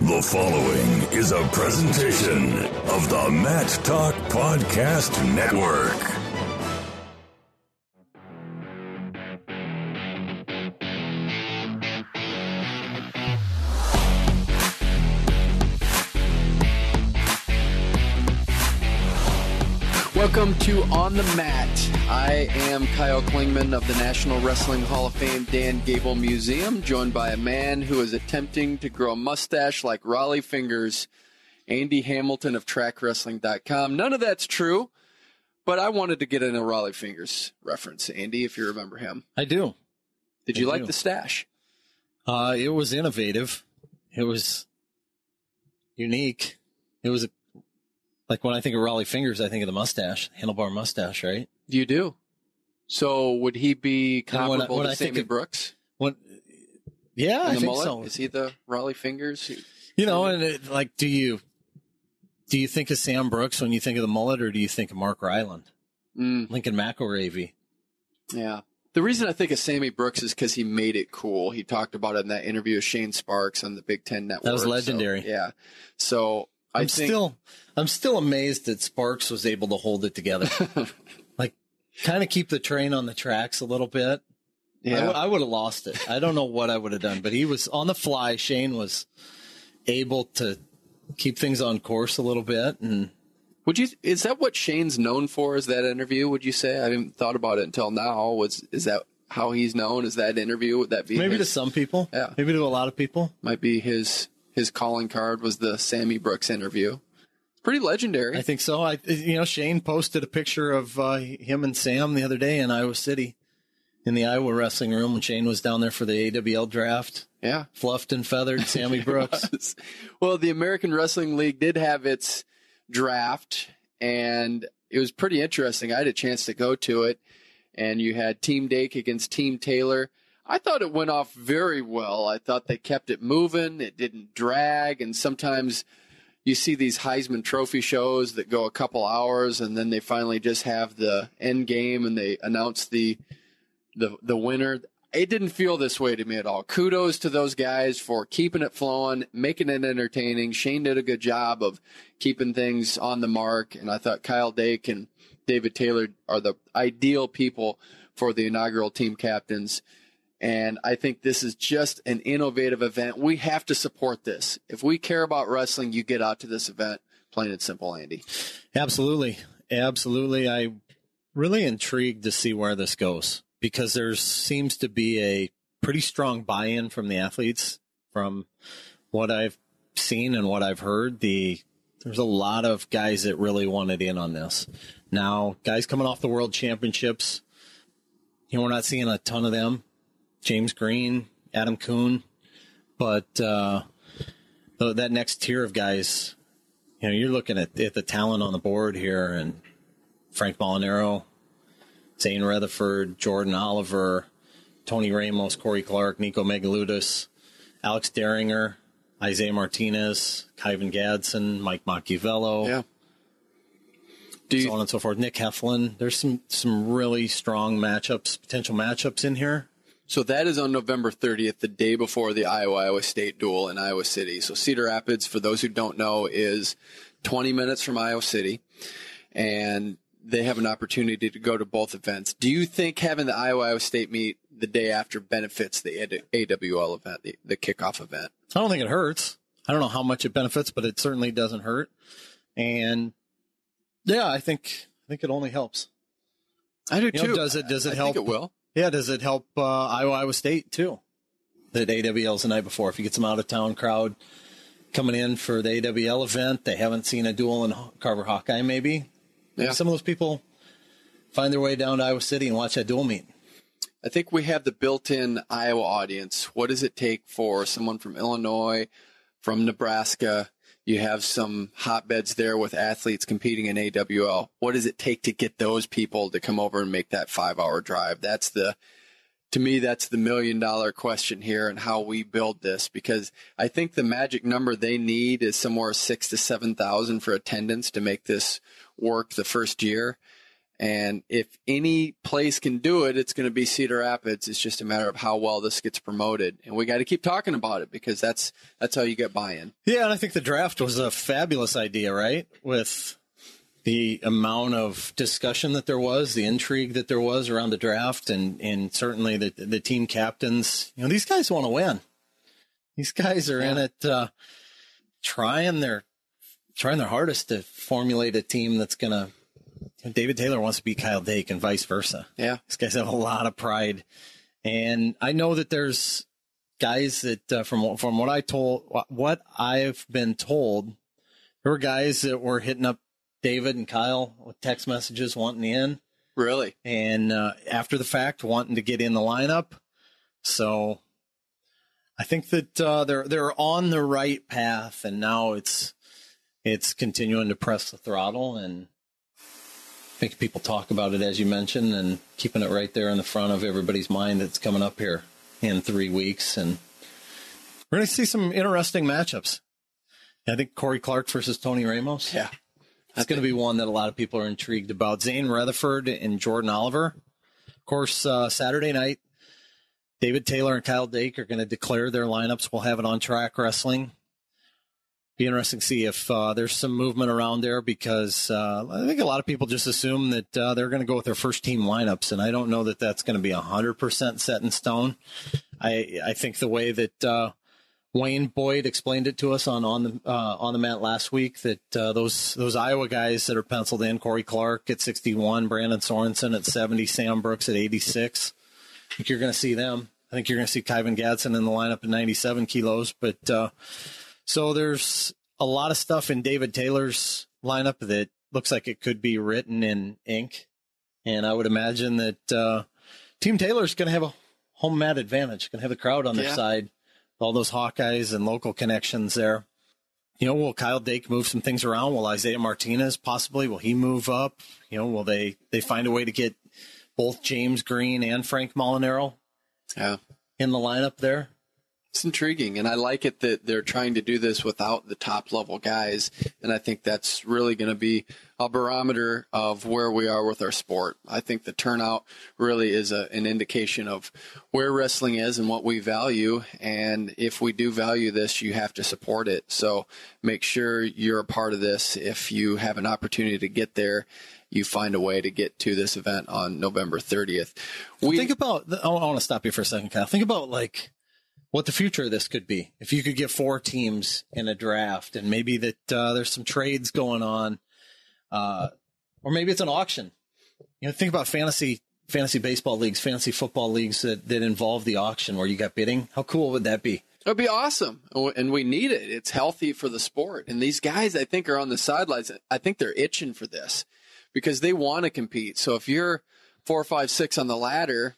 The following is a presentation of the Mat Talk Podcast Network. Welcome to On the Mat. I am Kyle Klingman of the National Wrestling Hall of Fame Dan Gable Museum, joined by a man who is attempting to grow a mustache like Rollie Fingers, Andy Hamilton of Trackwrestling.com. None of that's true, but I wanted to get in a Rollie Fingers reference, Andy, if you remember him. I do. Did you like the stash? It was innovative. It was unique. It was like when I think of Rollie Fingers, I think of the mustache, handlebar mustache, right? You do. So would he be comparable to Sammy Brooks? Yeah, I think mullet? so. Is he the Rollie Fingers? You know, and do you think of Sam Brooks when you think of the mullet, or do you think of Mark Ryland? Lincoln McElravy? Yeah. The reason I think of Sammy Brooks is because he made it cool. He talked about it in that interview with Shane Sparks on the Big Ten Network. That was legendary. So, yeah. So I'm still amazed that Sparks was able to hold it together. Like, kind of keep the train on the tracks a little bit. Yeah. I would have lost it. I don't know what I would have done, but he was on the fly. Shane was able to keep things on course a little bit. And is that what Shane's known for? Is that interview? Would you say? I haven't thought about it until now. Is that how he's known? Is that interview? Would that be maybe to some people? Yeah, maybe to a lot of people. Might be his calling card was the Sammy Brooks interview. It's pretty legendary. I think so. Shane posted a picture of him and Sam the other day in Iowa City in the Iowa wrestling room when Shane was down there for the AWL draft. Yeah. Fluffed and feathered Sammy Brooks. Well, the American Wrestling League did have its draft, and it was pretty interesting. I had a chance to go to it, and you had Team Dake against Team Taylor. I thought it went off very well. I thought they kept it moving. It didn't drag, and sometimes you see these Heisman Trophy shows that go a couple hours, and then they finally just have the end game, and they announce the winner. It didn't feel this way to me at all. Kudos to those guys for keeping it flowing, making it entertaining. Shane did a good job of keeping things on the mark, and I thought Kyle Dake and David Taylor are the ideal people for the inaugural team captains. And I think this is just an innovative event. We have to support this. If we care about wrestling, you get out to this event, plain and simple, Andy. Absolutely. Absolutely. I'm really intrigued to see where this goes, because there seems to be a pretty strong buy-in from the athletes. From what I've seen and what I've heard, there's a lot of guys that really wanted in on this. Now, guys coming off the World Championships, we're not seeing a ton of them. James Green, Adam Kuhn, but that next tier of guys, you're looking at the talent on the board here, and Frank Molinaro, Zane Rutherford, Jordan Oliver, Tony Ramos, Corey Clark, Nico Megaludis, Alex Deringer, Isaiah Martinez, Kyvan Gadsden, Mike Machiavello, so on and so forth. Nick Heflin. There's some really strong potential matchups in here. So that is on November 30th, the day before the Iowa State duel in Iowa City. So Cedar Rapids, for those who don't know, is 20 minutes from Iowa City, and they have an opportunity to go to both events. Do you think having the Iowa State meet the day after benefits the AWL event, the kickoff event? I don't think it hurts. I don't know how much it benefits, but it certainly doesn't hurt. And yeah, I think it only helps. I do too. Does it help? I think it will. Yeah, does it help Iowa State too? That AWL's the night before. If you get some out-of-town crowd coming in for the AWL event, they haven't seen a duel in Carver Hawkeye maybe. Yeah. Some of those people find their way down to Iowa City and watch that duel meet. I think we have the built-in Iowa audience. What does it take for someone from Illinois, from Nebraska? You have some hotbeds there with athletes competing in AWL. What does it take to get those people to come over and make that 5-hour drive? To me, that's the $1 million question here, and how we build this, because I think the magic number they need is somewhere 6,000 to 7,000 for attendance to make this work the first year. And if any place can do it, it's going to be Cedar Rapids. It's just a matter of how well this gets promoted. And we got to keep talking about it because that's how you get buy-in. Yeah, and I think the draft was a fabulous idea, right? With the amount of discussion that there was, the intrigue that there was around the draft, and certainly the team captains. You know, these guys want to win. These guys are in it trying their hardest to formulate a team that's going to. David Taylor wants to beat Kyle Dake and vice versa. Yeah. These guys have a lot of pride. And I know that there's guys that from what I've been told, there were guys that were hitting up David and Kyle with text messages wanting in. Really? And after the fact, wanting to get in the lineup. So I think that they're on the right path, and now it's continuing to press the throttle and make people talk about it, as you mentioned, and keeping it right there in the front of everybody's mind that's coming up here in 3 weeks. And we're going to see some interesting matchups. I think Corey Clark versus Tony Ramos. Yeah. That's going to be one that a lot of people are intrigued about. Zane Rutherford and Jordan Oliver. Of course, Saturday night, David Taylor and Kyle Dake are going to declare their lineups. We'll have it on Trackwrestling. Be interesting to see if there's some movement around there, because I think a lot of people just assume that they're going to go with their first team lineups, and I don't know that that's going to be 100% set in stone. I think the way that Wayne Boyd explained it to us on the mat last week, that those Iowa guys that are penciled in, Corey Clark at 61, Brandon Sorensen at 70, Sam Brooks at 86. I think you're going to see them. I think you're going to see Kyvan Gadsden in the lineup at 97 kilos, but so there's a lot of stuff in David Taylor's lineup that looks like it could be written in ink. And I would imagine that Team Taylor's going to have a home mat advantage, going to have the crowd on their side, all those Hawkeyes and local connections there. You know, will Kyle Dake move some things around? Will Isaiah Martinez possibly, will he move up? You know, will they find a way to get both James Green and Frank Molinaro in the lineup there? It's intriguing, and I like it that they're trying to do this without the top-level guys, and I think that's really going to be a barometer of where we are with our sport. I think the turnout really is an indication of where wrestling is and what we value, and if we do value this, you have to support it. So make sure you're a part of this. If you have an opportunity to get there, you find a way to get to this event on November 30th. Think about, I want to stop you for a second, Kyle. Think about, like, what the future of this could be. If you could get 4 teams in a draft, and maybe that there's some trades going on, or maybe it's an auction. You know, think about fantasy baseball leagues, fantasy football leagues that involve the auction where you got bidding. How cool would that be? It would be awesome, and we need it. It's healthy for the sport. And these guys, I think, are on the sidelines. I think they're itching for this because they want to compete. So if you're 4, 5, 6 on the ladder,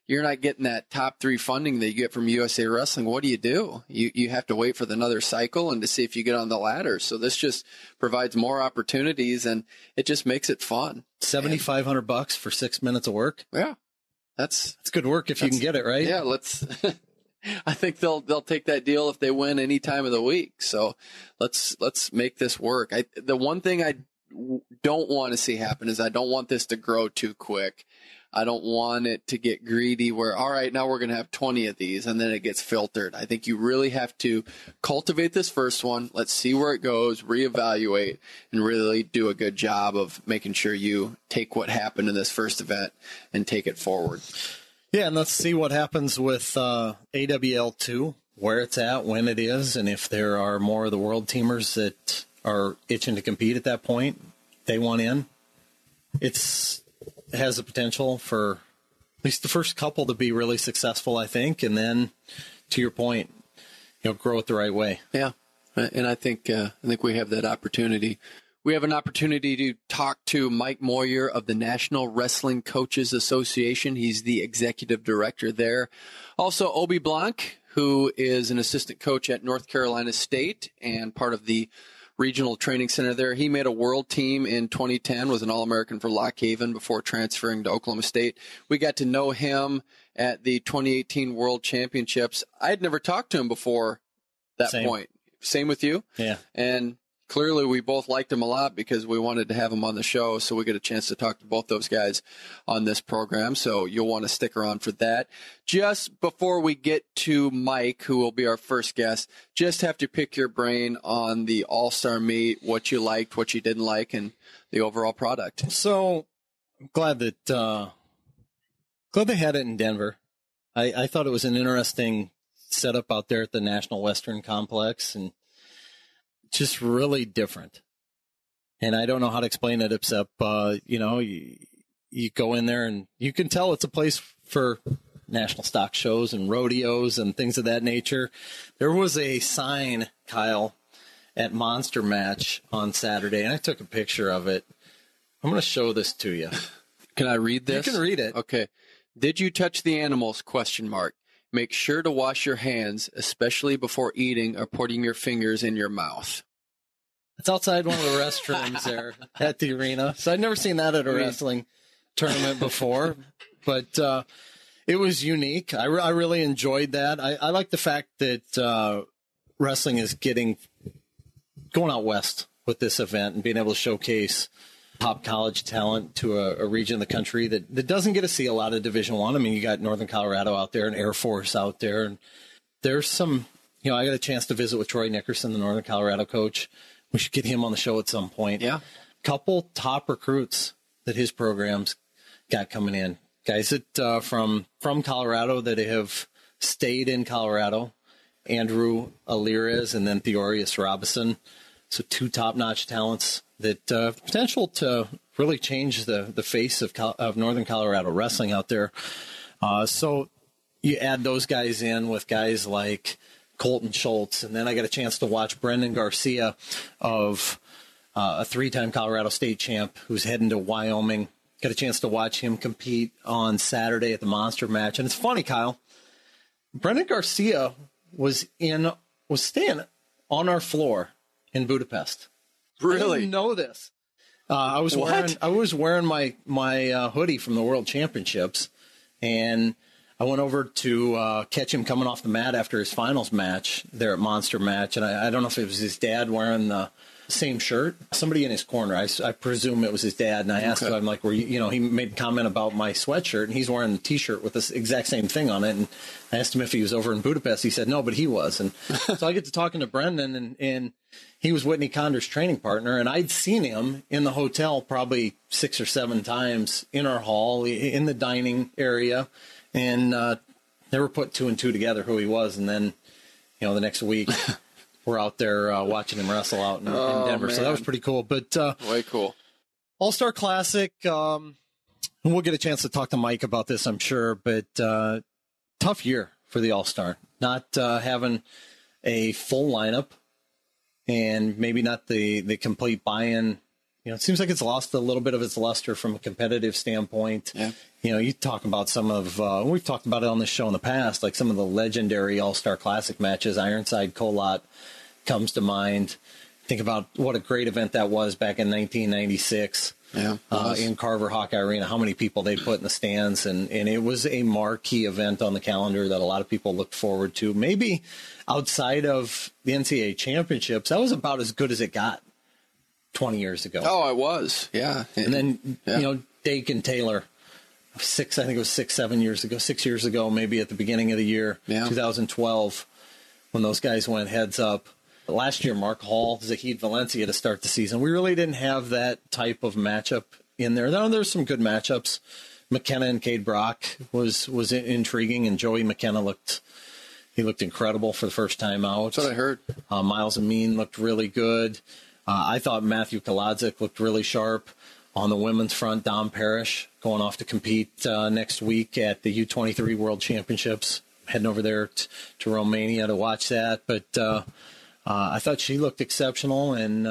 you're not getting that top 3 funding that you get from USA Wrestling. What do? You have to wait for another cycle and to see if you get on the ladder. So this just provides more opportunities, and it just makes it fun. $7,500 for 6 minutes of work. Yeah, that's good work if you can get it right. Yeah, let's. I think they'll take that deal if they win any time of the week. So let's make this work. The one thing I don't want to see happen is I don't want this to grow too quick. I don't want it to get greedy where, all right, now we're going to have 20 of these, and then it gets filtered. I think you really have to cultivate this first one. Let's see where it goes, reevaluate, and really do a good job of making sure you take what happened in this first event and take it forward. Yeah, and let's see what happens with AWL2, where it's at, when it is, and if there are more of the world teamers that are itching to compete at that point, they want in. It has the potential for at least the first couple to be really successful, I think, and then, to your point, grow it the right way. Yeah, and I think we have that opportunity. We have an opportunity to talk to Mike Moyer of the National Wrestling Coaches Association. He's the executive director there. Also, Obe Blanc, who is an assistant coach at North Carolina State and part of the regional training center there. He made a world team in 2010, was an All-American for Lock Haven before transferring to Oklahoma State. We got to know him at the 2018 World Championships. I had never talked to him before that point. Same with you? Yeah. And clearly we both liked him a lot because we wanted to have him on the show, so we get a chance to talk to both those guys on this program, so you'll want to stick around for that. Just before we get to Mike, who will be our first guest, just have to pick your brain on the All-Star meet, what you liked, what you didn't like, and the overall product. So I'm glad that glad they had it in Denver. I thought it was an interesting setup out there at the National Western Complex, and just really different. And I don't know how to explain it except, you go in there and you can tell it's a place for national stock shows and rodeos and things of that nature. There was a sign, Kyle, at Monster Match on Saturday, and I took a picture of it. I'm going to show this to you. Can I read this? You can read it. Okay. Did you touch the animals? ? Make sure to wash your hands, especially before eating or putting your fingers in your mouth. It's outside one of the restrooms there at the arena. So I'd never seen that at a wrestling tournament before, but it was unique. I really enjoyed that. I like the fact that wrestling is going out west with this event and being able to showcase top college talent to a region of the country that doesn't get to see a lot of Division I. I mean, you got Northern Colorado out there and Air Force out there. And there's some, I got a chance to visit with Troy Nickerson, the Northern Colorado coach. We should get him on the show at some point. Yeah. Couple top recruits that his programs got coming in. Guys that from Colorado that have stayed in Colorado. Andrew Alirez and then Theorius Robinson. So two top-notch talents that potential to really change the face of Northern Colorado wrestling out there. So you add those guys in with guys like Colton Schultz, and then I got a chance to watch Brendan Garcia of a three-time Colorado State champ who's heading to Wyoming. Got a chance to watch him compete on Saturday at the Monster Match. And it's funny, Kyle, Brendan Garcia was staying on our floor in Budapest. Really? I didn't know this. I was wearing my hoodie from the World Championships, and I went over to catch him coming off the mat after his finals match there at Monster Match, and I don't know if it was his dad wearing the same shirt. Somebody in his corner, I presume it was his dad, and I asked him, like, he made a comment about my sweatshirt, and he's wearing the T-shirt with this exact same thing on it, and I asked him if he was over in Budapest. He said no, but he was, and so I get to talking to Brendan, and he was Whitney Conder's training partner, and I'd seen him in the hotel probably 6 or 7 times in our hall, in the dining area, and never put 2 and 2 together who he was, and then, the next week we're out there watching him wrestle out in Denver, man. So that was pretty cool. But way cool. All-Star Classic, and we'll get a chance to talk to Mike about this, I'm sure, but tough year for the All-Star. Not having a full lineup, and maybe not the complete buy-in. It seems like it's lost a little bit of its luster from a competitive standpoint. Yeah. You talk about some of, we've talked about it on this show in the past, like some of the legendary All-Star Classic matches. Ironside Colot comes to mind. Think about what a great event that was back in 1996 in Carver Hawkeye Arena, how many people they put in the stands. And it was a marquee event on the calendar that a lot of people looked forward to. Maybe outside of the NCAA championships, that was about as good as it got 20 years ago. Oh, it was. Yeah. And then, Dake and Taylor, 6 years ago, maybe at the beginning of the year, 2012, when those guys went heads up. Last year, Mark Hall, Zahid Valencia to start the season. We really didn't have that type of matchup in there. Now, there's some good matchups. McKenna and Cade Brock was intriguing, and Joey McKenna looked incredible for the first time out. That's what I heard. Miles Amin looked really good. I thought Matthew Kaladzik looked really sharp. On the women's front, Dom Parrish going off to compete next week at the U23 World Championships. Heading over there to Romania to watch that. But I thought she looked exceptional. And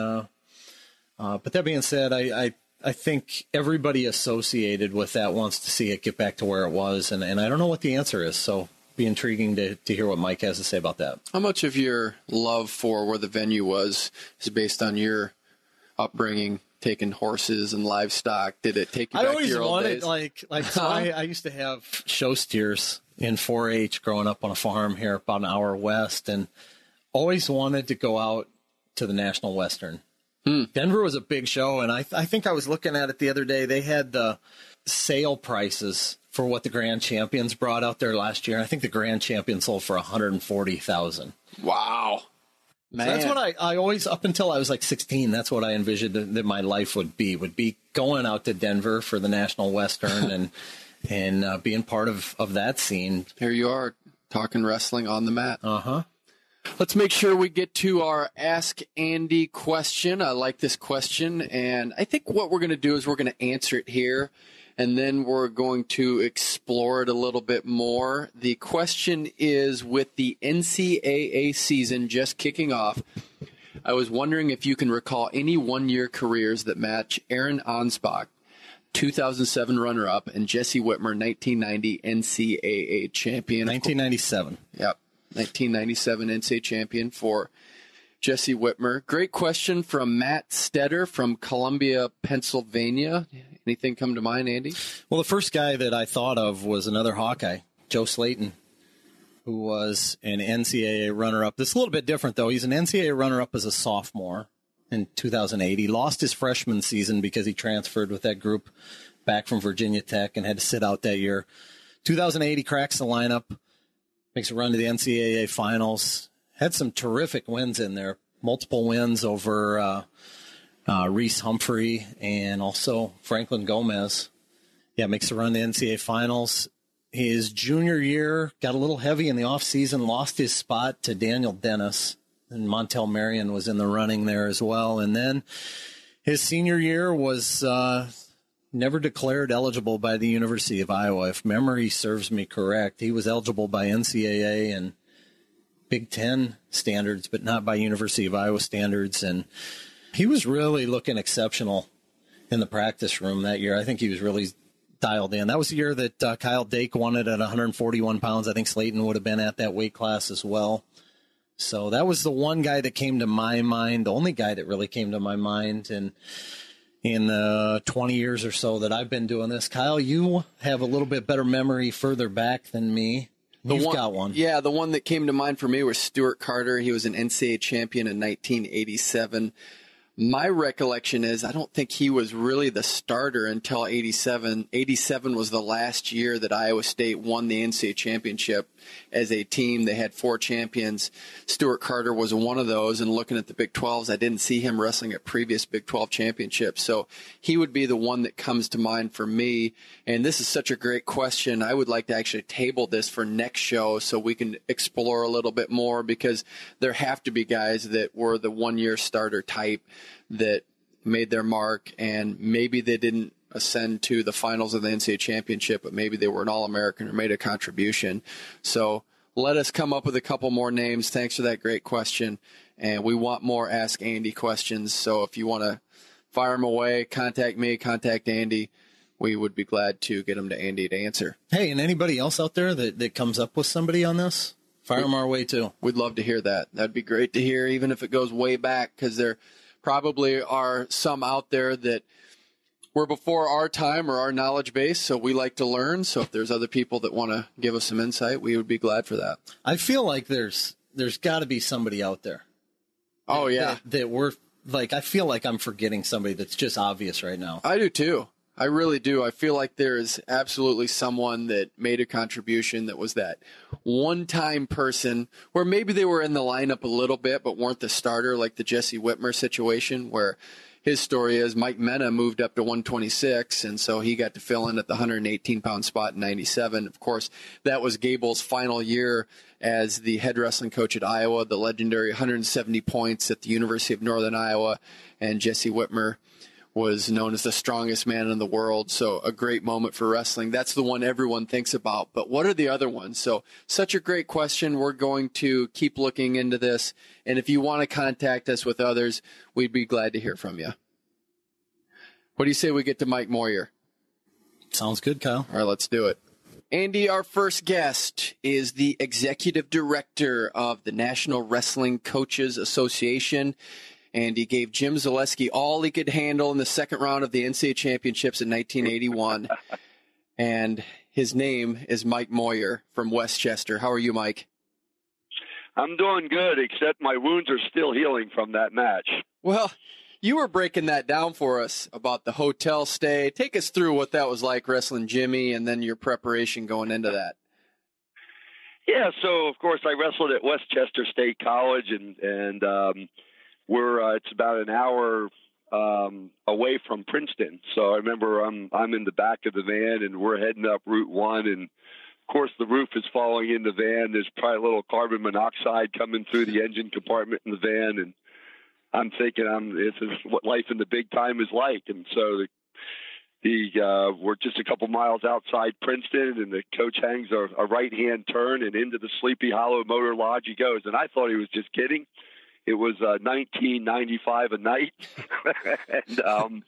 but that being said, I think everybody associated with that wants to see it get back to where it was. And I don't know what the answer is. So be intriguing to hear what Mike has to say about that. How much of your love for where the venue was is based on your upbringing, taking horses and livestock? Did it take you back to your old days? I used to have show steers in 4-H growing up on a farm here about an hour west, and always wanted to go out to the National Western Denver was a big show, and I think I was looking at it the other day. They had the sale prices for what the Grand Champions brought out there last year. I think the Grand Champion sold for $140,000. Wow. Man. So that's what I always, up until I was like 16, that's what I envisioned that my life would be going out to Denver for the National Western and being part of that scene. Here you are, talking wrestling on the mat. Uh-huh. Let's make sure we get to our Ask Andy question. I like this question, and I think what we're going to do is we're going to answer it here, and then we're going to explore it a little bit more. The question is, with the NCAA season just kicking off, I was wondering if you can recall any one-year careers that match Aaron Ansbach, 2007 runner-up, and Jesse Whitmer, 1990 NCAA champion. 1997. Yep. 1997 NCAA champion for Jesse Whitmer. Great question from Matt Stetter from Columbia, Pennsylvania. Anything come to mind, Andy? Well, the first guy that I thought of was another Hawkeye, Joe Slayton, who was an NCAA runner-up. This is a little bit different, though. He's an NCAA runner-up as a sophomore in 2008. He lost his freshman season because he transferred with that group back from Virginia Tech and had to sit out that year. 2008, he cracks the lineup. Makes a run to the NCAA finals. Had some terrific wins in there. Multiple wins over Reese Humphrey and also Franklin Gomez. Yeah, makes a run to the NCAA finals. His junior year got a little heavy in the offseason, lost his spot to Daniel Dennis. And Montel Marion was in the running there as well. And then his senior year was never declared eligible by the University of Iowa. If memory serves me correct, he was eligible by NCAA and Big Ten standards, but not by University of Iowa standards. And he was really looking exceptional in the practice room that year. I think he was really dialed in. That was the year that Kyle Dake won it at 141 pounds. I think Slayton would have been at that weight class as well. So that was the one guy that came to my mind, the only guy that really came to my mind. And in the 20 years or so that I've been doing this, Kyle, you have a little bit better memory further back than me. You've got one. Yeah, the one that came to mind for me was Stuart Carter. He was an NCAA champion in 1987. My recollection is I don't think he was really the starter until 87. 87 was the last year that Iowa State won the NCAA championship as a team. They had 4 champions. Stuart Carter was one of those. And looking at the Big 12s, I didn't see him wrestling at previous Big 12 championships. So he would be the one that comes to mind for me. And this is such a great question. I would like to actually table this for next show so we can explore a little bit more, because there have to be guys that were the one-year starter type that made their mark, and maybe they didn't ascend to the finals of the NCAA championship, but maybe they were an All-American or made a contribution. So let us come up with a couple more names. Thanks for that great question. And we want more Ask Andy questions. So if you want to fire them away, contact me, contact Andy. We would be glad to get them to Andy to answer. Hey, and anybody else out there that comes up with somebody on this, fire them our way too. We'd love to hear that. That'd be great to hear, even if it goes way back, because there probably are some out there that were before our time or our knowledge base, so we like to learn. So if there's other people that want to give us some insight, we would be glad for that. I feel like there's got to be somebody out there. Oh, yeah. That we're like, I feel like I'm forgetting somebody that's just obvious right now. I do too. I really do. I feel like there is absolutely someone that made a contribution that was that one-time person where maybe they were in the lineup a little bit but weren't the starter, like the Jesse Whitmer situation, where his story is Mike Mena moved up to 126, and so he got to fill in at the 118-pound spot in 97. Of course, that was Gable's final year as the head wrestling coach at Iowa, the legendary 170 points at the University of Northern Iowa, and Jesse Whitmer was known as the strongest man in the world. So a great moment for wrestling. That's the one everyone thinks about. But what are the other ones? So such a great question. We're going to keep looking into this. And if you want to contact us with others, we'd be glad to hear from you. What do you say we get to Mike Moyer? Sounds good, Kyle. All right, let's do it. Andy, our first guest is the executive director of the National Wrestling Coaches Association. And he gave Jim Zaleski all he could handle in the second round of the NCAA championships in 1981. And his name is Mike Moyer from Westchester. How are you, Mike? I'm doing good, except my wounds are still healing from that match. Well, You were breaking that down for us about the hotel stay. Take us through what that was like wrestling Jimmy and then your preparation going into that. Yeah, so of course I wrestled at Westchester State College, and it's about an hour away from Princeton. So I remember I'm in the back of the van, and we're heading up Route 1, and of course the roof is falling in the van. There's probably a little carbon monoxide coming through the engine compartment in the van, and I'm thinking this is what life in the big time is like. And so we're just a couple miles outside Princeton, and the coach hangs a right-hand turn, and into the Sleepy Hollow Motor Lodge he goes. And I thought he was just kidding. It was $19.95 a night, and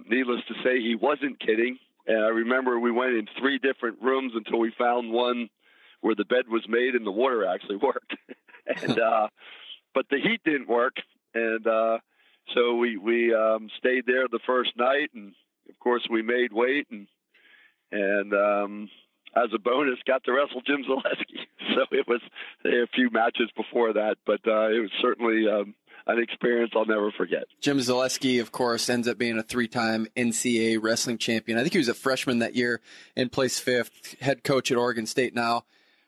needless to say, he wasn't kidding. And I remember we went in 3 different rooms until we found one where the bed was made and the water actually worked. And but the heat didn't work, and so we stayed there the first night, and of course we made weight, and as a bonus, got to wrestle Jim Zaleski. So it was a few matches before that, but it was certainly an experience I'll never forget. Jim Zaleski, of course, ends up being a 3-time NCAA wrestling champion. I think he was a freshman that year and placed 5th, head coach at Oregon State now.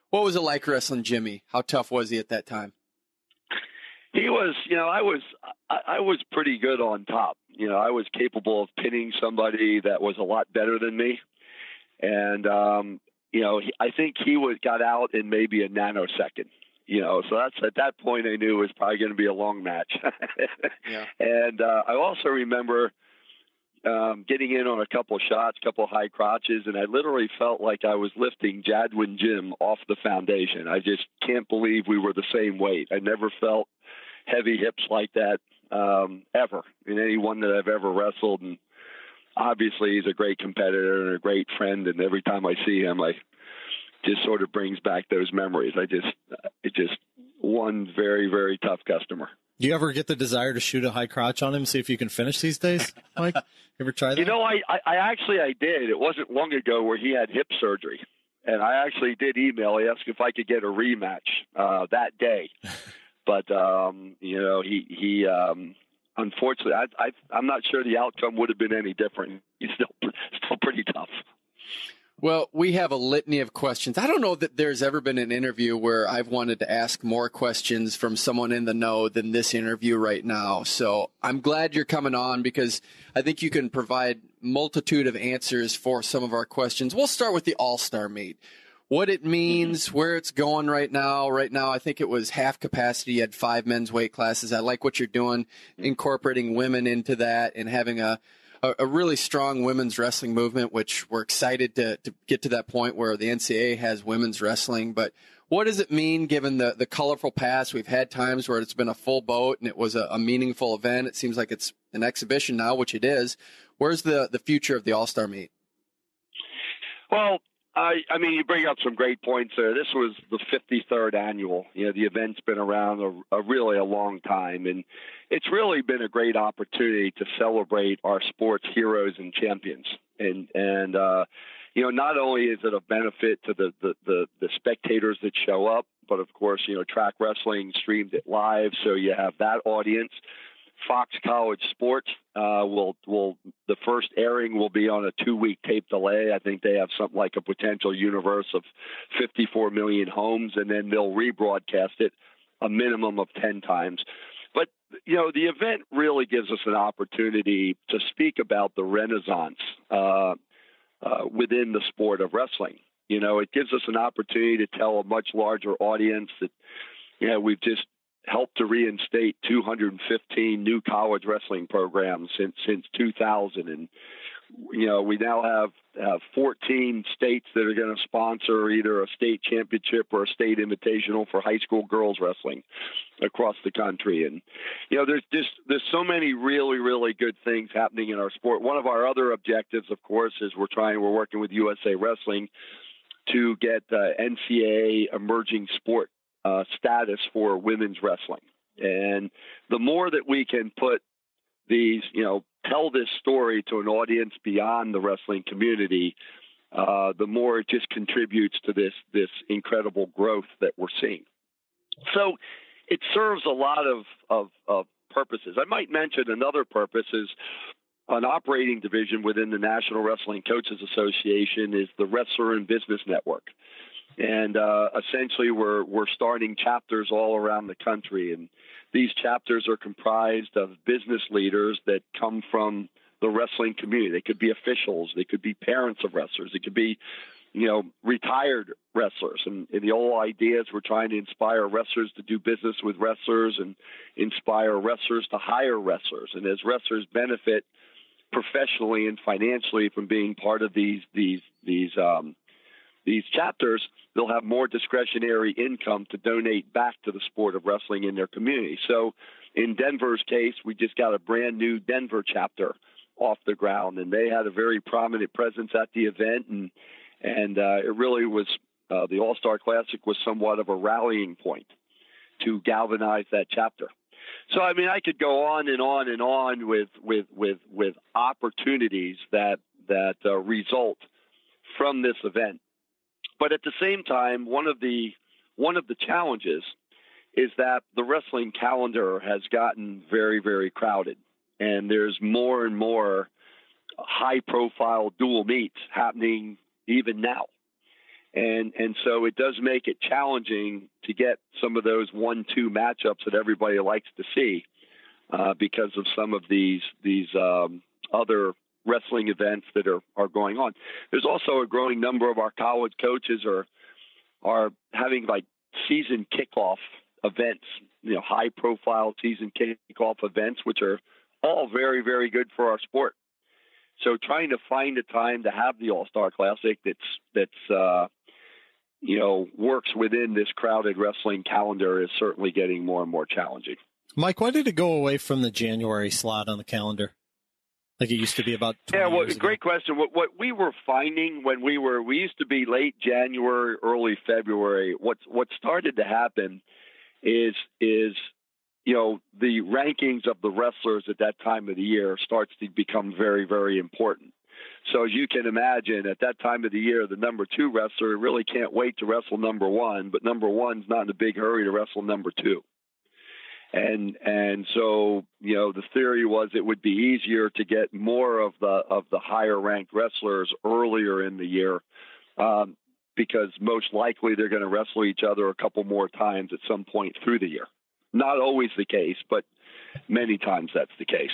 What was it like wrestling Jimmy? How tough was he at that time? He was, I was pretty good on top. I was capable of pinning somebody that was a lot better than me. And, I think he got out in maybe a nanosecond, so that's at that point I knew it was probably going to be a long match. Yeah. And I also remember getting in on a couple shots, couple high crotches, and I literally felt like I was lifting Jadwin Jim off the foundation. I just can't believe we were the same weight. I never felt heavy hips like that ever in anyone that I've ever wrestled. And obviously he's a great competitor and a great friend, and every time I see him, I just sort of brings back those memories. It's just one very, very tough customer. Do you ever get the desire to shoot a high crotch on him, see if you can finish these days, Mike? You ever try that? I did. It wasn't long ago where he had hip surgery, and I actually did email. He asked if I could get a rematch that day. But, he unfortunately, I'm not sure the outcome would have been any different. He's still pretty tough. Well, we have a litany of questions. I don't know that there's ever been an interview where I've wanted to ask more questions from someone in the know than this interview right now. So I'm glad you're coming on, because I think you can provide multitude of answers for some of our questions. We'll start with the All-Star Meet. What it means, where it's going right now. Right now, I think it was half capacity. You had 5 men's weight classes. I like what you're doing, incorporating women into that and having a really strong women's wrestling movement, which we're excited to get to that point where the NCAA has women's wrestling. But what does it mean given the colorful past? We've had times where it's been a full boat and it was a meaningful event. It seems like it's an exhibition now, which it is. Where's the future of the All-Star Meet? Well, I mean, you bring up some great points there. This was the 53rd annual. The event's been around really a long time, and it's really been a great opportunity to celebrate our sports heroes and champions. And not only is it a benefit to the spectators that show up, but of course, Track Wrestling streamed it live, so you have that audience. Fox College Sports the first airing will be on a 2-week tape delay. I think they have something like a potential universe of 54 million homes, and then they'll rebroadcast it a minimum of 10 times. But, the event really gives us an opportunity to speak about the renaissance within the sport of wrestling. It gives us an opportunity to tell a much larger audience that, we've just helped to reinstate 215 new college wrestling programs since 2000. And, we now have 14 states that are going to sponsor either a state championship or a state invitational for high school girls wrestling across the country. And, there's so many really, really good things happening in our sport. One of our other objectives, of course, is we're working with USA Wrestling to get NCAA emerging sport status for women's wrestling. And the more that we can put these, tell this story to an audience beyond the wrestling community, the more it just contributes to this incredible growth that we're seeing. So it serves a lot of purposes. I might mention another purpose is an operating division within the National Wrestling Coaches Association is the Wrestler in Business Network. And essentially, we're starting chapters all around the country. And these chapters are comprised of business leaders that come from the wrestling community. They could be officials. They could be parents of wrestlers. It could be, retired wrestlers. And the whole idea is we're trying to inspire wrestlers to do business with wrestlers and inspire wrestlers to hire wrestlers. And as wrestlers benefit professionally and financially from being part of these chapters, they'll have more discretionary income to donate back to the sport of wrestling in their community. So in Denver's case, we just got a brand new Denver chapter off the ground, and they had a very prominent presence at the event. And it really was, the All-Star Classic was somewhat of a rallying point to galvanize that chapter. So, I mean, I could go on and on and on with opportunities that result from this event. But at the same time, one of the challenges is that the wrestling calendar has gotten very, very crowded, and there's more and more high-profile dual meets happening even now. And so it does make it challenging to get some of those 1-2 matchups that everybody likes to see because of some of these other wrestling events that are going on. There's also a growing number of our college coaches are having like season kickoff events, high profile season kickoff events, which are all very, very good for our sport. So trying to find a time to have the All-Star Classic that's works within this crowded wrestling calendar is certainly getting more and more challenging. Mike, why did it go away from the January slot on the calendar? Like it used to be about 20 years ago? Great question. What we were finding when we used to be late January, early February. What started to happen is the rankings of the wrestlers at that time of the year starts to become very, very important. So as you can imagine, at that time of the year, the number 2 wrestler really can't wait to wrestle number 1, but number 1's not in a big hurry to wrestle number 2. And so, the theory was it would be easier to get more of the higher ranked wrestlers earlier in the year because most likely they're going to wrestle each other a couple more times at some point through the year. Not always the case, but many times that's the case.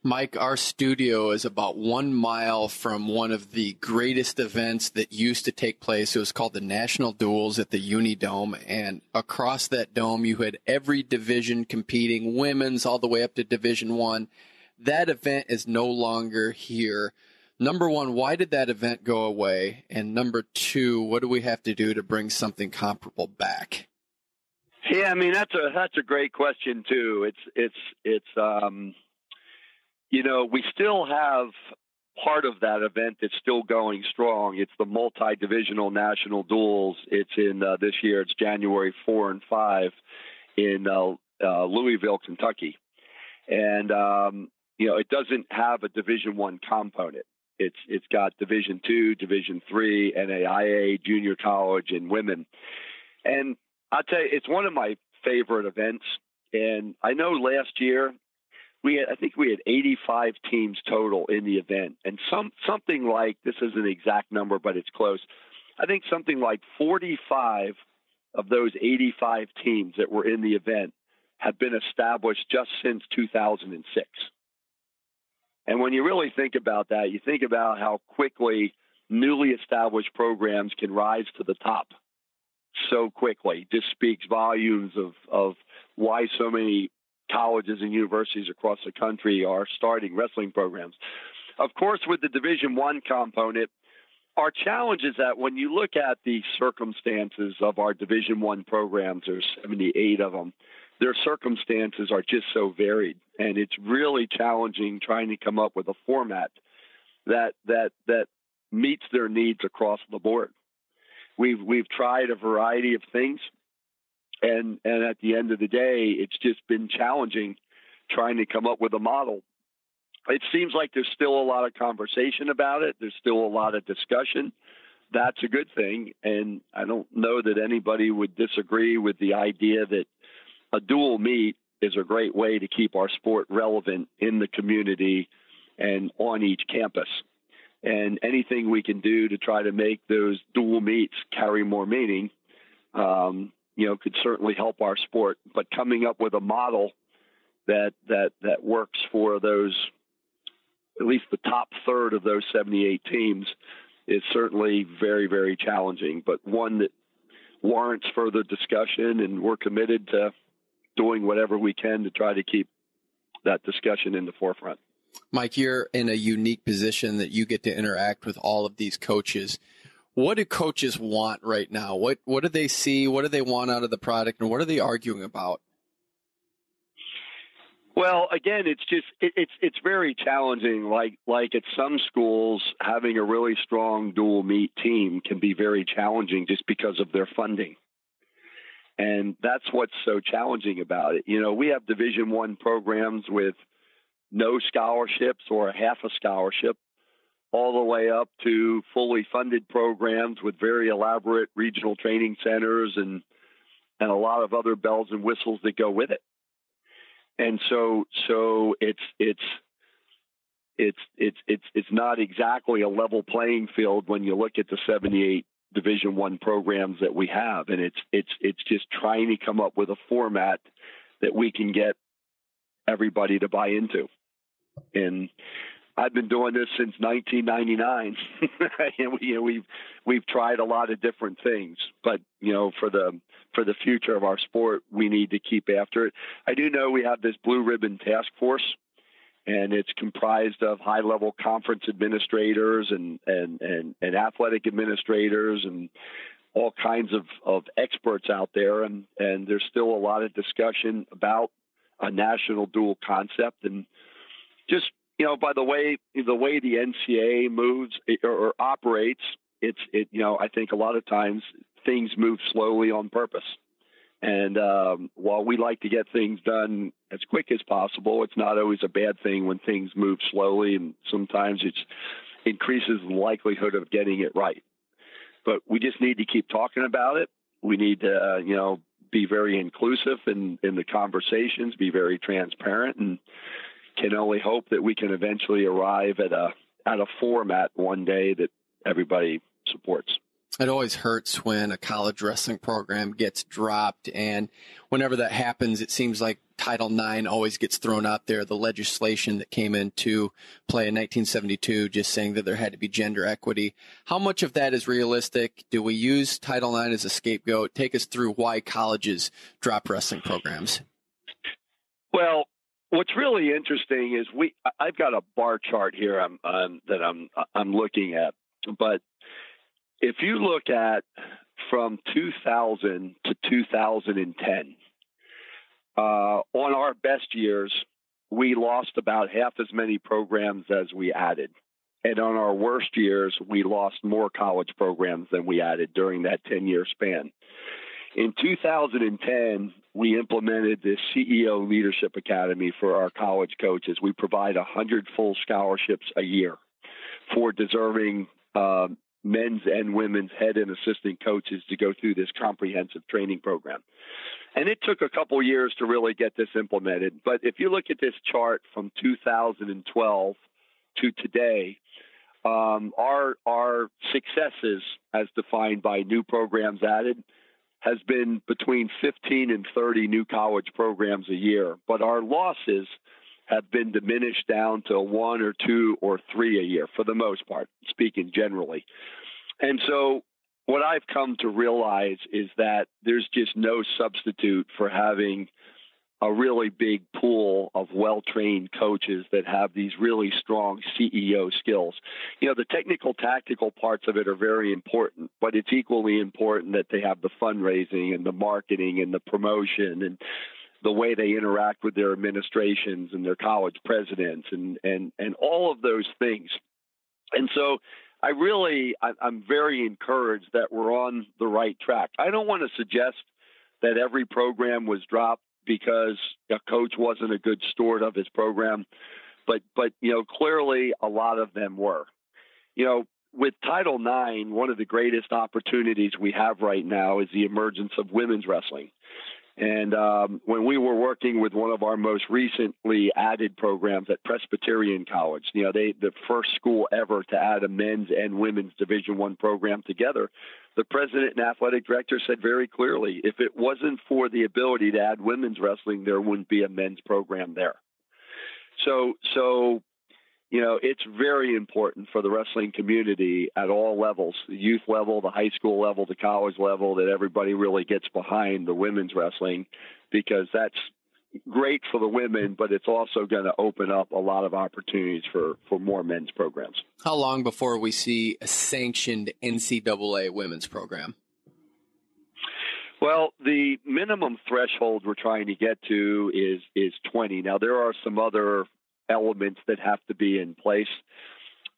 Mike, our studio is about 1 mile from one of the greatest events that used to take place. It was called the National Duels at the Unidome. And across that dome, you had every division competing, women's all the way up to Division I. That event is no longer here. Number one, why did that event go away? And number two, what do we have to do to bring something comparable back? Yeah, I mean, that's a great question too. We still have part of that event that's still going strong. It's the multi-divisional national duels. It's in this year. It's January 4 and 5 in Louisville, Kentucky, and it doesn't have a Division I component. It's got Division II, Division III, NAIA, junior college, and women. And I'll tell you, it's one of my favorite events. And I know last year I think we had 85 teams total in the event, and something like, this is an exact number, but it's close. I think something like 45 of those 85 teams that were in the event have been established just since 2006. And when you really think about that, you think about how quickly newly established programs can rise to the top so quickly. This speaks volumes of why so many colleges and universities across the country are starting wrestling programs. Of course, with the Division I component, our challenge is that when you look at the circumstances of our Division I programs, there's 78 of them, their circumstances are just so varied. And it's really challenging trying to come up with a format that meets their needs across the board. We've tried a variety of things. And at the end of the day, it's just been challenging trying to come up with a model. It seems like there's still a lot of conversation about it. There's still a lot of discussion. That's a good thing. And I don't know that anybody would disagree with the idea that a dual meet is a great way to keep our sport relevant in the community and on each campus. And anything we can do to try to make those dual meets carry more meaning, could certainly help our sport. But coming up with a model that works for those, at least the top third of those 78 teams, is certainly very, very challenging, but one that warrants further discussion, and we're committed to doing whatever we can to try to keep that discussion in the forefront. Mike, you're in a unique position that you get to interact with all of these coaches. What do coaches want right now? What do they see? What do they want out of the product, and what are they arguing about? Well, again, it's very challenging. Like at some schools, having a really strong dual meet team can be very challenging just because of their funding. And that's what's so challenging about it. We have Division I programs with no scholarships or a half a scholarship, all the way up to fully funded programs with very elaborate regional training centers and a lot of other bells and whistles that go with it. And so it's not exactly a level playing field when you look at the 78 Division I programs that we have, and it's just trying to come up with a format that we can get everybody to buy into. And I've been doing this since 1999, and we've tried a lot of different things. But for the future of our sport, we need to keep after it. I do know we have this Blue Ribbon Task Force, and it's comprised of high-level conference administrators and athletic administrators and all kinds of experts out there. And there's still a lot of discussion about a national dual concept. And just, by the way the NCAA moves or operates, I think a lot of times things move slowly on purpose. And while we like to get things done as quick as possible, it's not always a bad thing when things move slowly, and sometimes it increases the likelihood of getting it right. But we just need to keep talking about it. We need to, be very inclusive in the conversations, be very transparent, and can only hope that we can eventually arrive at a format one day that everybody supports. It always hurts when a college wrestling program gets dropped, and whenever that happens, it seems like Title IX always gets thrown out there, the legislation that came into play in 1972, just saying that there had to be gender equity. How much of that is realistic? Do we use Title IX as a scapegoat? Take us through why colleges drop wrestling programs. Well, what's really interesting is I've got a bar chart here that I'm looking at, but if you look at from 2000 to 2010, on our best years, we lost about half as many programs as we added. And on our worst years, we lost more college programs than we added during that 10-year span. In 2010, we implemented this CEO Leadership Academy for our college coaches. We provide 100 full scholarships a year for deserving men's and women's head and assistant coaches to go through this comprehensive training program. And it took a couple years to really get this implemented. But if you look at this chart from 2012 to today, our successes as defined by new programs added has been between 15 and 30 new college programs a year. But our losses have been diminished down to 1 or 2 or 3 a year for the most part, speaking generally. And so what I've come to realize is that there's just no substitute for having a really big pool of well-trained coaches that have these really strong CEO skills. The technical, tactical parts of it are very important, but it's equally important that they have the fundraising and the marketing and the promotion and the way they interact with their administrations and their college presidents and all of those things. And so I'm very encouraged that we're on the right track. I don't want to suggest that every program was dropped because a coach wasn't a good steward of his program, but clearly a lot of them were. With Title IX, one of the greatest opportunities we have right now is the emergence of women's wrestling. And when we were working with one of our most recently added programs at Presbyterian College, the first school ever to add a men's and women's Division I program together, the president and athletic director said very clearly, if it wasn't for the ability to add women's wrestling, there wouldn't be a men's program there. So it's very important for the wrestling community at all levels, the youth level, the high school level, the college level, that everybody really gets behind the women's wrestling, because that's great for the women, but it's also going to open up a lot of opportunities for more men's programs. How long before we see a sanctioned NCAA women's program? Well, the minimum threshold we're trying to get to is 20. Now, there are some other elements that have to be in place,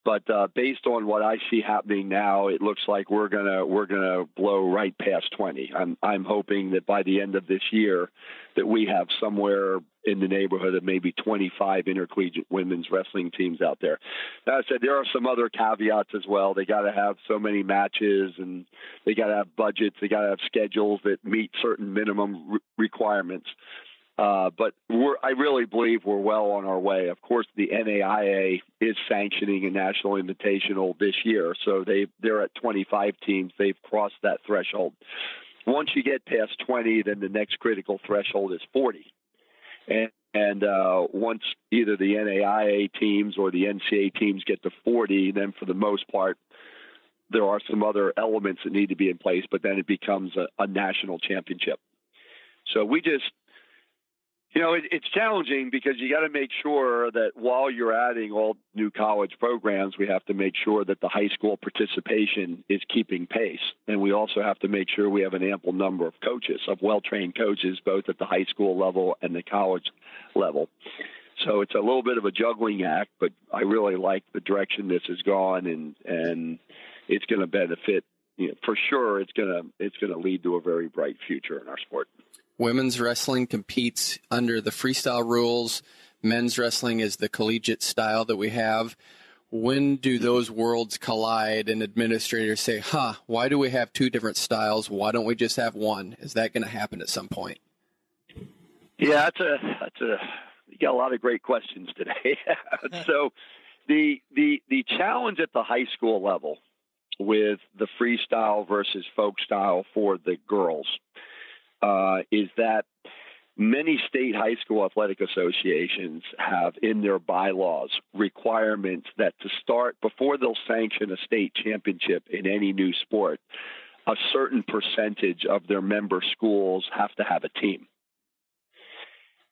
but based on what I see happening now, it looks like we're gonna blow right past 20. I'm hoping that by the end of this year that we have somewhere in the neighborhood of maybe 25 intercollegiate women's wrestling teams out there. Now, I said there are some other caveats as well. They got to have so many matches, and they got to have budgets. They got to have schedules that meet certain minimum requirements. But I really believe we're well on our way. Of course, the NAIA is sanctioning a national invitational this year, so they're at 25 teams. They've crossed that threshold. Once you get past 20, then the next critical threshold is 40. And once either the NAIA teams or the NCAA teams get to 40, then for the most part, there are some other elements that need to be in place, but then it becomes a national championship. So we just... it's challenging because you got to make sure that while you're adding all new college programs, we have to make sure that the high school participation is keeping pace. And we also have to make sure we have an ample number of coaches, of well-trained coaches, both at the high school level and the college level. So it's a little bit of a juggling act, but I really like the direction this has gone, and it's going to benefit. For sure, it's going to lead to a very bright future in our sport. Women's wrestling competes under the freestyle rules. Men's wrestling is the collegiate style that we have. When do those worlds collide and administrators say, why do we have two different styles? Why don't we just have one? Is that going to happen at some point? Yeah, you got a lot of great questions today. So the challenge at the high school level with the freestyle versus folk style for the girls is that many state high school athletic associations have in their bylaws requirements that to start, before they'll sanction a state championship in any new sport, a certain percentage of their member schools have to have a team.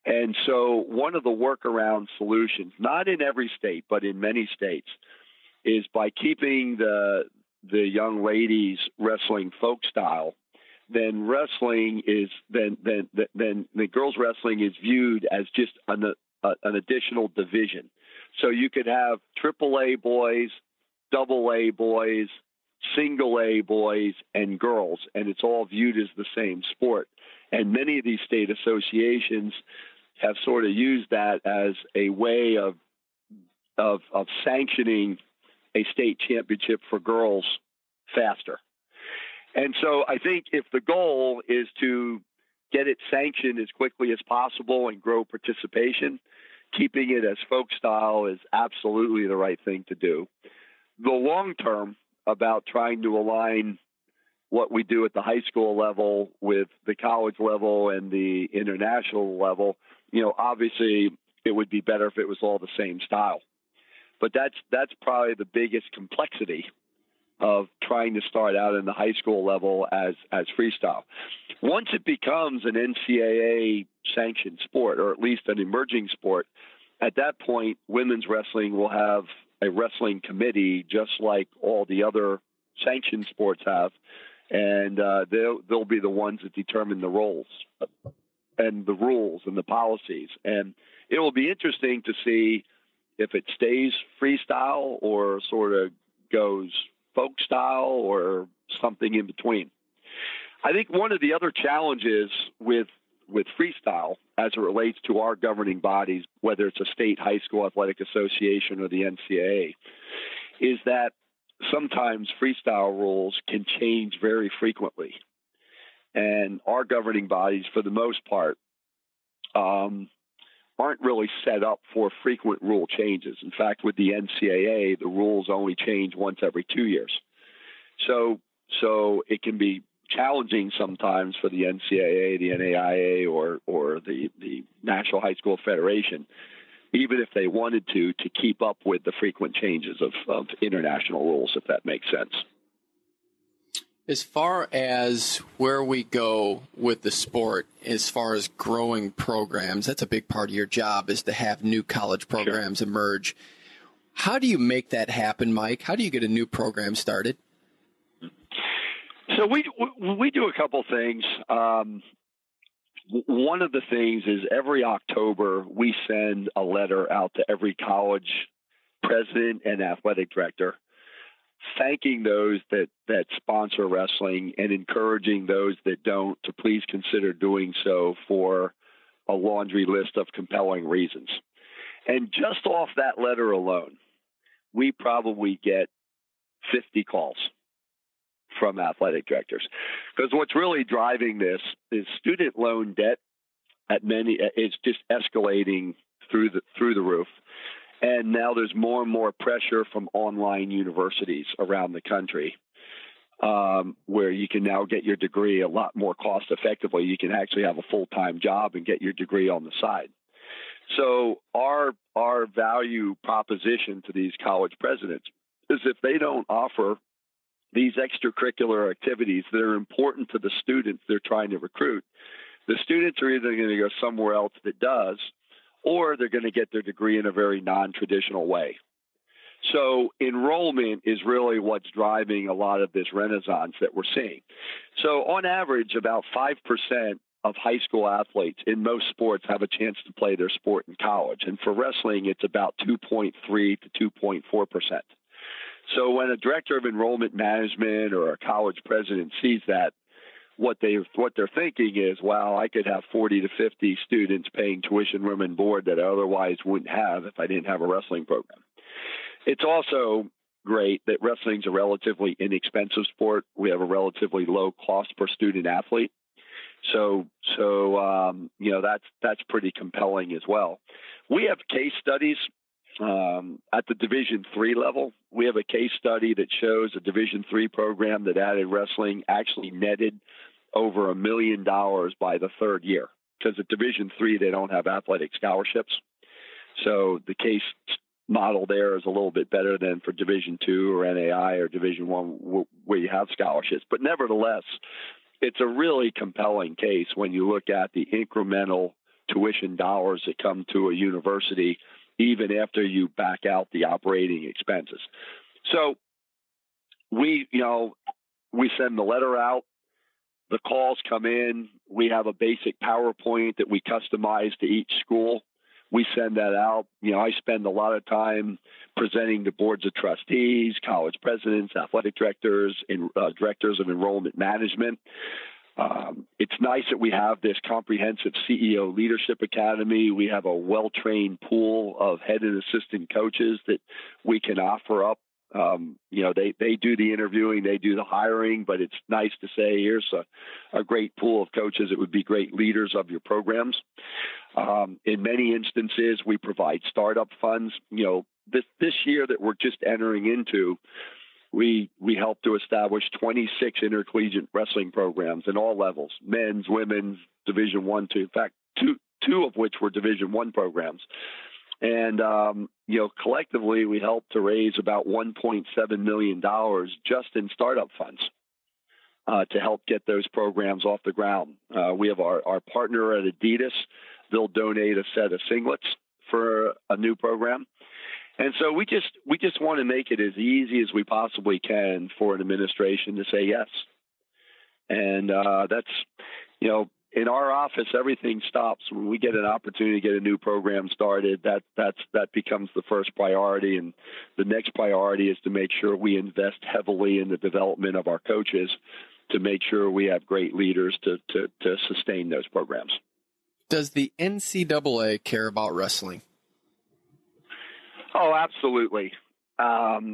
And so one of the workaround solutions, not in every state, but in many states, is by keeping the young ladies wrestling folk style, then wrestling is then the girls wrestling is viewed as just an additional division. So you could have AAA boys, AA boys, single A boys, and girls, and it's all viewed as the same sport. And many of these state associations have sort of used that as a way of sanctioning a state championship for girls faster. And so I think if the goal is to get it sanctioned as quickly as possible and grow participation, keeping it as folk style is absolutely the right thing to do. The long term about trying to align what we do at the high school level with the college level and the international level, obviously it would be better if it was all the same style. But that's probably the biggest complexity of trying to start out in the high school level as freestyle. Once it becomes an NCAA sanctioned sport, or at least an emerging sport, at that point, women's wrestling will have a wrestling committee just like all the other sanctioned sports have, and they'll be the ones that determine the roles and the rules and the policies. And it will be interesting to see if it stays freestyle or sort of goes folk style or something in between. I think one of the other challenges with freestyle as it relates to our governing bodies, whether it's a state high school athletic association or the NCAA, is that sometimes freestyle rules can change very frequently. And our governing bodies, for the most part, aren't really set up for frequent rule changes. In fact, with the NCAA, the rules only change once every 2 years. So it can be challenging sometimes for the NCAA, the NAIA, or the National High School Federation, even if they wanted to keep up with the frequent changes of international rules, if that makes sense. As far as where we go with the sport, as far as growing programs, that's a big part of your job, is to have new college programs emerge. How do you make that happen, Mike? How do you get a new program started? So we do a couple things. One of the things is every October we send a letter out to every college president and athletic director, thanking those that sponsor wrestling and encouraging those that don't to please consider doing so for a laundry list of compelling reasons. And just off that letter alone, we probably get 50 calls from athletic directors. Because what's really driving this is student loan debt it's just escalating through the roof. And now there's more and more pressure from online universities around the country, where you can now get your degree a lot more cost effectively. You can actually have a full-time job and get your degree on the side. So our value proposition to these college presidents is if they don't offer these extracurricular activities that are important to the students they're trying to recruit, the students are either going to go somewhere else that does, or they're going to get their degree in a very non-traditional way. So enrollment is really what's driving a lot of this renaissance that we're seeing. So on average, about 5% of high school athletes in most sports have a chance to play their sport in college. And for wrestling, it's about 2.3 to 2.4%. So when a director of enrollment management or a college president sees that, what they're thinking is, wow, I could have 40 to 50 students paying tuition, room, and board that I otherwise wouldn't have if I didn't have a wrestling program. It's also great that wrestling's a relatively inexpensive sport. We have a relatively low cost per student athlete. So that's pretty compelling as well. We have case studies at the Division III level. We have a case study that shows a Division III program that added wrestling actually netted over $1 million by the third year, because at Division III they don't have athletic scholarships. So the case model there is a little bit better than for Division II or NAI or Division I, where you have scholarships. But nevertheless, it's a really compelling case when you look at the incremental tuition dollars that come to a university, even after you back out the operating expenses. So we send the letter out. The calls come in. We have a basic PowerPoint that we customize to each school. We send that out. I spend a lot of time presenting to boards of trustees, college presidents, athletic directors, and directors of enrollment management. It's nice that we have this comprehensive CEO Leadership Academy. We have a well-trained pool of head and assistant coaches that we can offer up. They do the interviewing, they do the hiring, but it's nice to say, here's a great pool of coaches that would be great leaders of your programs. In many instances, we provide startup funds. This year that we're just entering into, we helped to establish 26 intercollegiate wrestling programs in all levels, men's, women's, Division I, II. In fact, two of which were Division I programs. And, collectively, we helped to raise about $1.7 million just in startup funds to help get those programs off the ground. We have our partner at Adidas. They'll donate a set of singlets for a new program. And so we just want to make it as easy as we possibly can for an administration to say yes. And that's, in our office, everything stops when we get an opportunity to get a new program started. That becomes the first priority, and the next priority is to make sure we invest heavily in the development of our coaches to make sure we have great leaders to sustain those programs. Does the NCAA care about wrestling? Oh, absolutely. The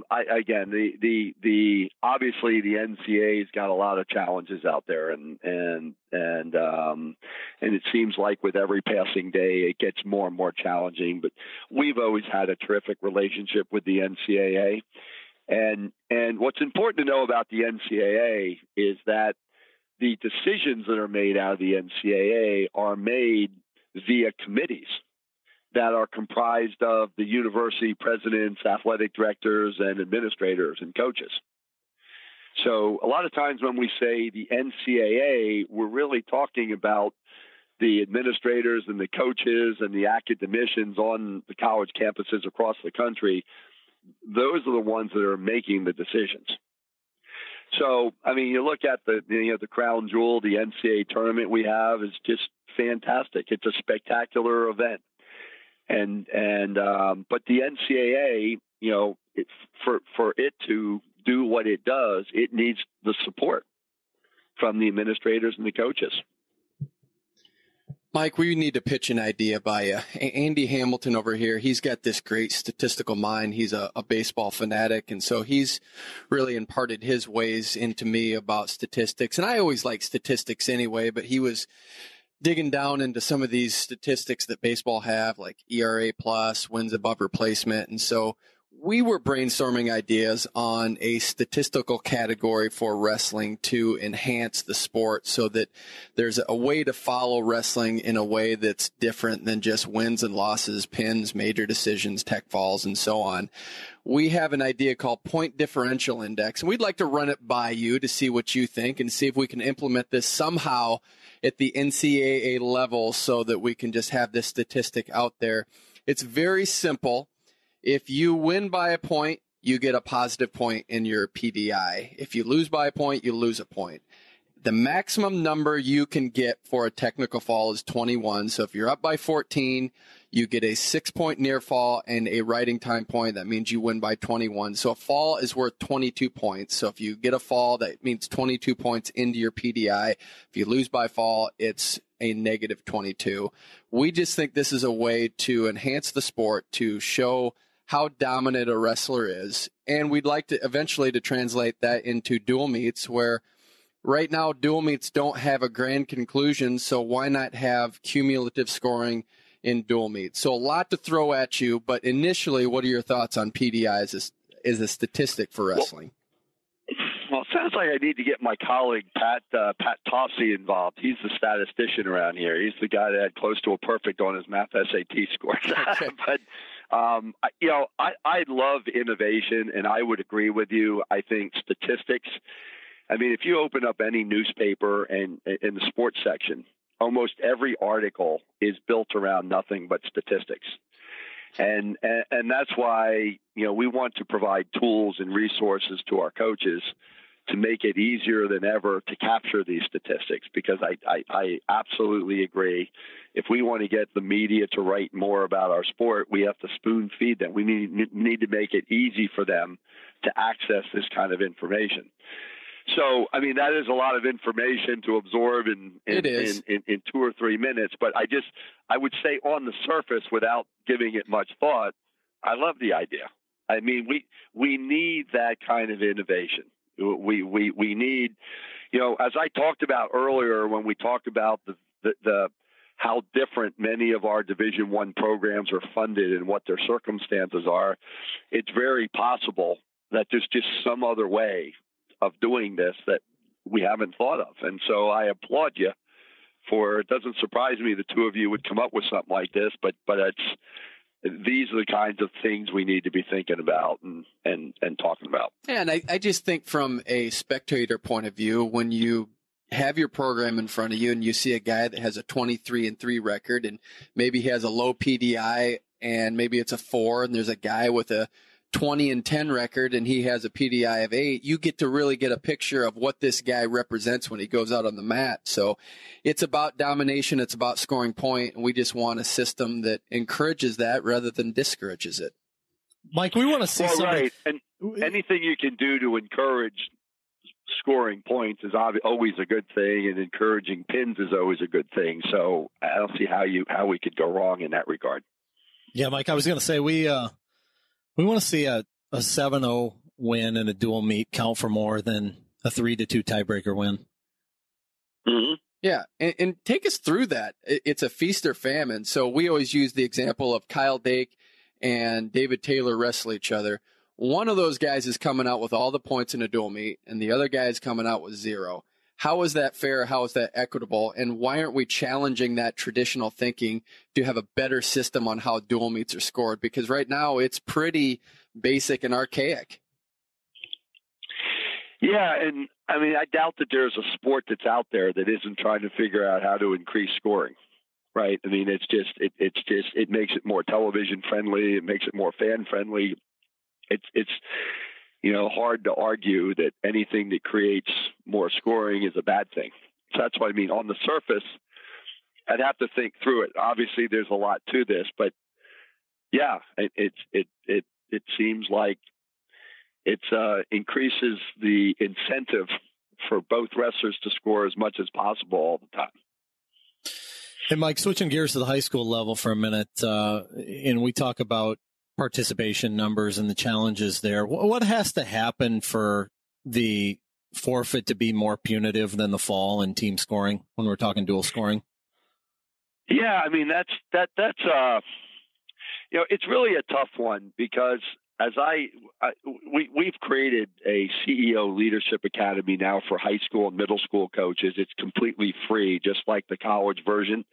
obviously the NCAA's got a lot of challenges out there, and it seems like with every passing day it gets more and more challenging. But we've always had a terrific relationship with the NCAA, and what's important to know about the NCAA is that the decisions that are made out of the NCAA are made via committees that are comprised of the university presidents, athletic directors, and administrators and coaches. So a lot of times when we say the NCAA, we're really talking about the administrators and the coaches and the academicians on the college campuses across the country. Those are the ones that are making the decisions. So, I mean, you look at the crown jewel, the NCAA tournament we have is just fantastic. It's a spectacular event. But the NCAA, for it to do what it does, it needs the support from the administrators and the coaches. Mike, we need to pitch an idea by you. Andy Hamilton over here, he's got this great statistical mind. He's a baseball fanatic, and so he's really imparted his ways into me about statistics. And I always like statistics anyway, but he was digging down into some of these statistics that baseball have, like ERA plus, wins above replacement. And so we were brainstorming ideas on a statistical category for wrestling to enhance the sport so that there's a way to follow wrestling in a way that's different than just wins and losses, pins, major decisions, tech falls, and so on. We have an idea called Point Differential Index, and we'd like to run it by you to see what you think and see if we can implement this somehow at the NCAA level so that we can just have this statistic out there. It's very simple. If you win by a point, you get a positive point in your PDI. If you lose by a point, you lose a point. The maximum number you can get for a technical fall is 21. So if you're up by 14, you get a 6-point near fall and a riding time point. That means you win by 21. So a fall is worth 22 points. So if you get a fall, that means 22 points into your PDI. If you lose by fall, it's a negative 22. We just think this is a way to enhance the sport, to show how dominant a wrestler is. And we'd like to eventually to translate that into dual meets, where right now dual meets don't have a grand conclusion. So why not have cumulative scoring in dual meets? So a lot to throw at you, but initially, what are your thoughts on PDI as a statistic for wrestling? Well, it sounds like I need to get my colleague Pat Tossey involved. He's the statistician around here. He's the guy that had close to a perfect on his math SAT scores. Okay. But I love innovation, and I would agree with you. I think statistics. I mean, if you open up any newspaper and in the sports section, almost every article is built around nothing but statistics. And that's why, we want to provide tools and resources to our coaches to make it easier than ever to capture these statistics, because I absolutely agree. If we want to get the media to write more about our sport, we have to spoon feed them. We need to make it easy for them to access this kind of information. So, I mean, that is a lot of information to absorb in 2 or 3 minutes. But I would say on the surface, without giving it much thought, I love the idea. I mean, we need that kind of innovation. We need, as I talked about earlier when we talked about the how different many of our Division I programs are funded and what their circumstances are. It's very possible that there's just some other way of doing this that we haven't thought of. And so I applaud you for, it doesn't surprise me the two of you would come up with something like this, but these are the kinds of things we need to be thinking about and talking about. Yeah, and I just think from a spectator point of view, when you have your program in front of you and you see a guy that has a 23-3 record and maybe he has a low PDI and maybe it's a 4, and there's a guy with a 20-10 record and he has a PDI of 8, you get to really get a picture of what this guy represents when he goes out on the mat. So it's about domination. It's about scoring point. And we just want a system that encourages that rather than discourages it. Mike, we want to see right. And anything you can do to encourage scoring points is always a good thing, and encouraging pins is always a good thing. So I don't see how we could go wrong in that regard. Yeah, Mike, I was going to say we want to see a 7-0 win in a dual meet count for more than a 3-2 tiebreaker win? Mm-hmm. Yeah, and take us through that. It's a feast or famine. So we always use the example of Kyle Dake and David Taylor wrestle each other. One of those guys is coming out with all the points in a dual meet, and the other guy is coming out with 0. How is that fair? How is that equitable? And why aren't we challenging that traditional thinking to have a better system on how dual meets are scored? Because right now it's pretty basic and archaic. Yeah, and I mean, I doubt that there's a sport that's out there that isn't trying to figure out how to increase scoring, right? I mean, it makes it more television friendly. It makes it more fan friendly. It's hard to argue that anything that creates more scoring is a bad thing. So that's what I mean. On the surface, I'd have to think through it. Obviously, there's a lot to this, but yeah, it seems like it increases the incentive for both wrestlers to score as much as possible all the time. And Mike, switching gears to the high school level for a minute, and we talk about participation numbers and the challenges there. What has to happen for the forfeit to be more punitive than the fall in team scoring when we're talking dual scoring? Yeah, I mean, that's it's really a tough one because as we've created a CEO Leadership Academy now for high school and middle school coaches. It's completely free, just like the college version.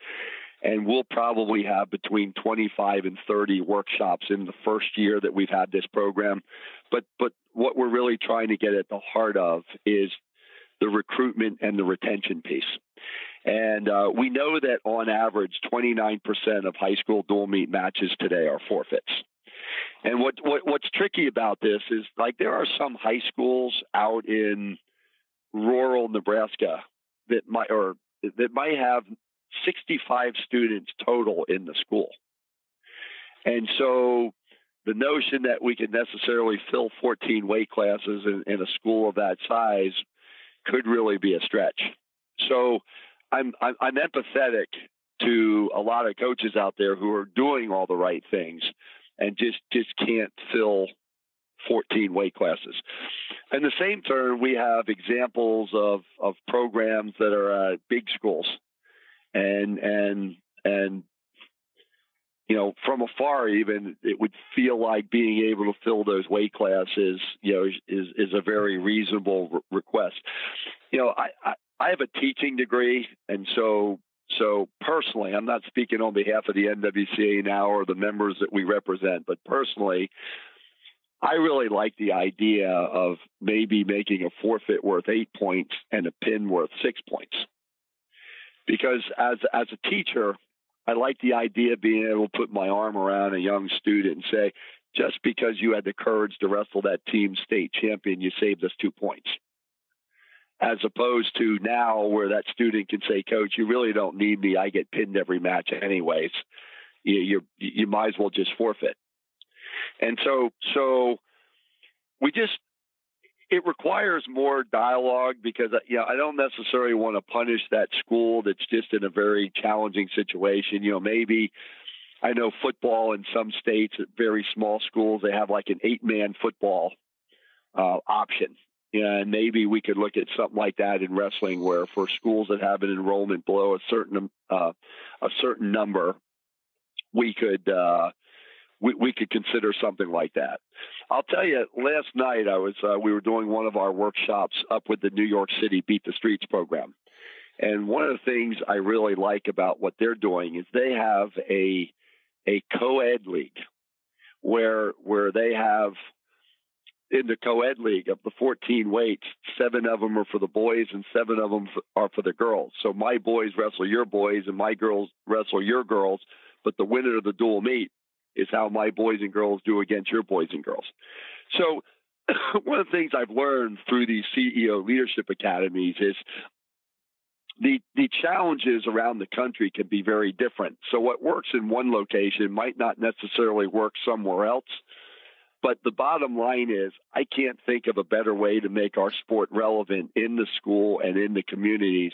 And we'll probably have between 25 and 30 workshops in the first year that we've had this program. But what we're really trying to get at the heart of is the recruitment and the retention piece. And we know that on average, 29% of high school dual meet matches today are forfeits. And what's tricky about this is, like, there are some high schools out in rural Nebraska that might have 65 students total in the school. And so the notion that we could necessarily fill 14 weight classes in a school of that size could really be a stretch. So I'm empathetic to a lot of coaches out there who are doing all the right things and just can't fill 14 weight classes. In the same turn, we have examples of programs that are big schools. And from afar, even, it would feel like being able to fill those weight classes, is a very reasonable request. I have a teaching degree, and so personally, I'm not speaking on behalf of the NWCA now or the members that we represent, but personally, I really like the idea of maybe making a forfeit worth 8 points and a pin worth 6 points. Because as a teacher, I like the idea of being able to put my arm around a young student and say, just because you had the courage to wrestle that team state champion, you saved us 2 points. As opposed to now where that student can say, Coach, you really don't need me. I get pinned every match anyways. You might as well just forfeit. And so it requires more dialogue because, I don't necessarily want to punish that school that's just in a very challenging situation. Maybe I know football in some states at very small schools, they have like an 8-man football option. And maybe we could look at something like that in wrestling, where for schools that have an enrollment below a certain number, we could consider something like that. I'll tell you, last night we were doing one of our workshops up with the New York City Beat the Streets program. And one of the things I really like about what they're doing is they have a co-ed league where they have, in the co-ed league, of the 14 weights, 7 of them are for the boys and 7 of them are for the girls. So my boys wrestle your boys and my girls wrestle your girls, but the winner of the dual meet is how my boys and girls do against your boys and girls. So one of the things I've learned through these CEO Leadership Academies is the challenges around the country can be very different. So what works in one location might not necessarily work somewhere else. But the bottom line is, I can't think of a better way to make our sport relevant in the school and in the communities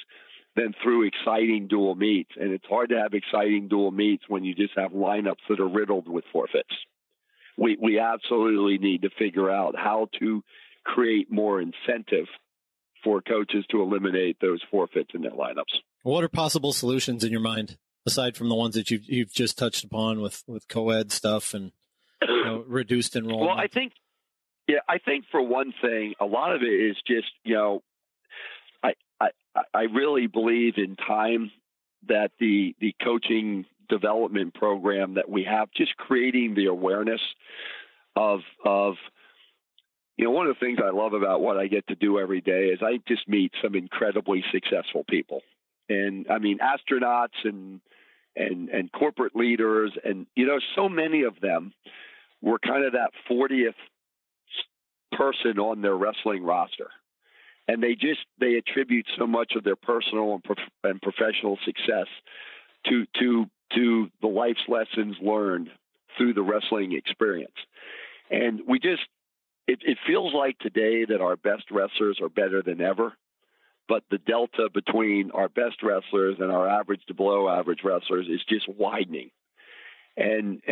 than through exciting dual meets. And it's hard to have exciting dual meets when you just have lineups that are riddled with forfeits. we absolutely need to figure out how to create more incentive for coaches to eliminate those forfeits in their lineups. What are possible solutions in your mind, aside from the ones that you've just touched upon with co-ed stuff and reduced enrollment? Well, I think for one thing, a lot of it is just, I really believe in time that the coaching development program that we have, just creating the awareness of one of the things I love about what I get to do every day is I just meet some incredibly successful people. And I mean, astronauts and corporate leaders, and, so many of them were kind of that 40th person on their wrestling roster. And they attribute so much of their personal and professional success to the life's lessons learned through the wrestling experience. And it feels like today that our best wrestlers are better than ever, but the delta between our best wrestlers and our average to below average wrestlers is just widening. And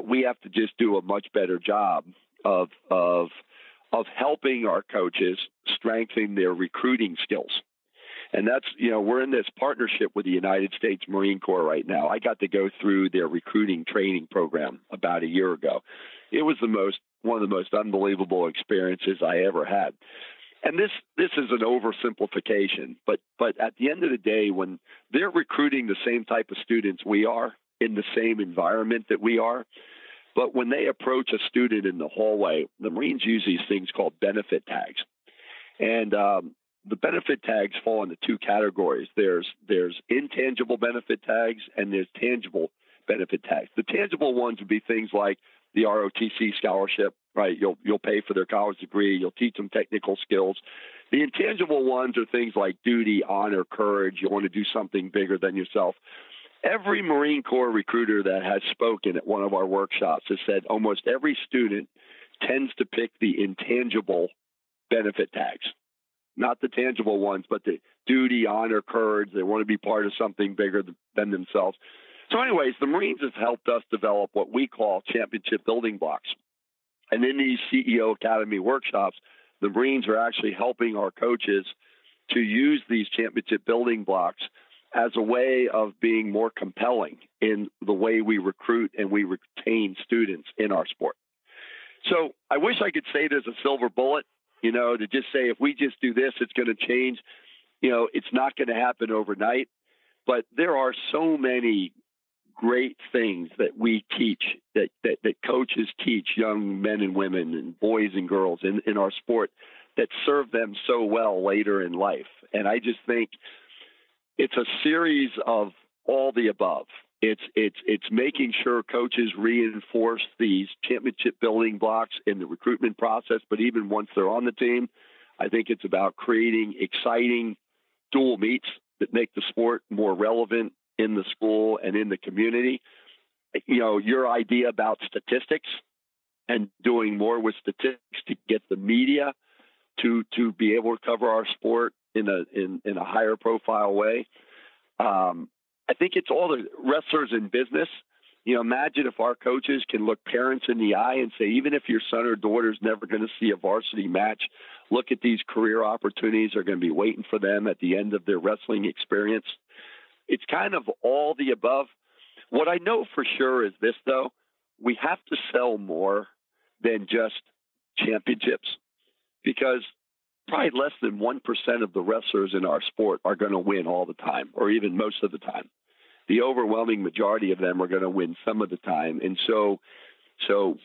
we have to just do a much better job of helping our coaches strengthen their recruiting skills. And that's, we're in this partnership with the United States Marine Corps right now. I got to go through their recruiting training program about a year ago. It was one of the most unbelievable experiences I ever had. And this is an oversimplification, but at the end of the day, when they're recruiting the same type of students we are in the same environment that we are, but when they approach a student in the hallway, the Marines use these things called benefit tags. And the benefit tags fall into two categories. There's intangible benefit tags and there's tangible benefit tags. The tangible ones would be things like the ROTC scholarship, right? You'll pay for their college degree. You'll teach them technical skills. The intangible ones are things like duty, honor, courage. You want to do something bigger than yourself. Every Marine Corps recruiter that has spoken at one of our workshops has said almost every student tends to pick the intangible benefit tags, not the tangible ones, but the duty, honor, courage. They want to be part of something bigger than themselves. So anyways, the Marines have helped us develop what we call championship building blocks. And in these CEO Academy workshops, the Marines are actually helping our coaches to use these championship building blocks as a way of being more compelling in the way we recruit and we retain students in our sport. So I wish I could say there's a silver bullet, to just say if we just do this, it's going to change. It's not going to happen overnight. But there are so many great things that we teach, that coaches teach young men and women and boys and girls in our sport that serve them so well later in life. And I just think it's a series of all the above. It's making sure coaches reinforce these championship building blocks in the recruitment process, but even once they're on the team, I think it's about creating exciting dual meets that make the sport more relevant in the school and in the community. Your idea about statistics and doing more with statistics to get the media to be able to cover our sport in a higher profile way. I think it's all the wrestlers in business. Imagine if our coaches can look parents in the eye and say, even if your son or daughter is never going to see a varsity match, look at these career opportunities that are going to be waiting for them at the end of their wrestling experience. It's kind of all the above. What I know for sure is this, though. We have to sell more than just championships, because probably less than 1% of the wrestlers in our sport are going to win all the time, or even most of the time. The overwhelming majority of them are going to win some of the time. And so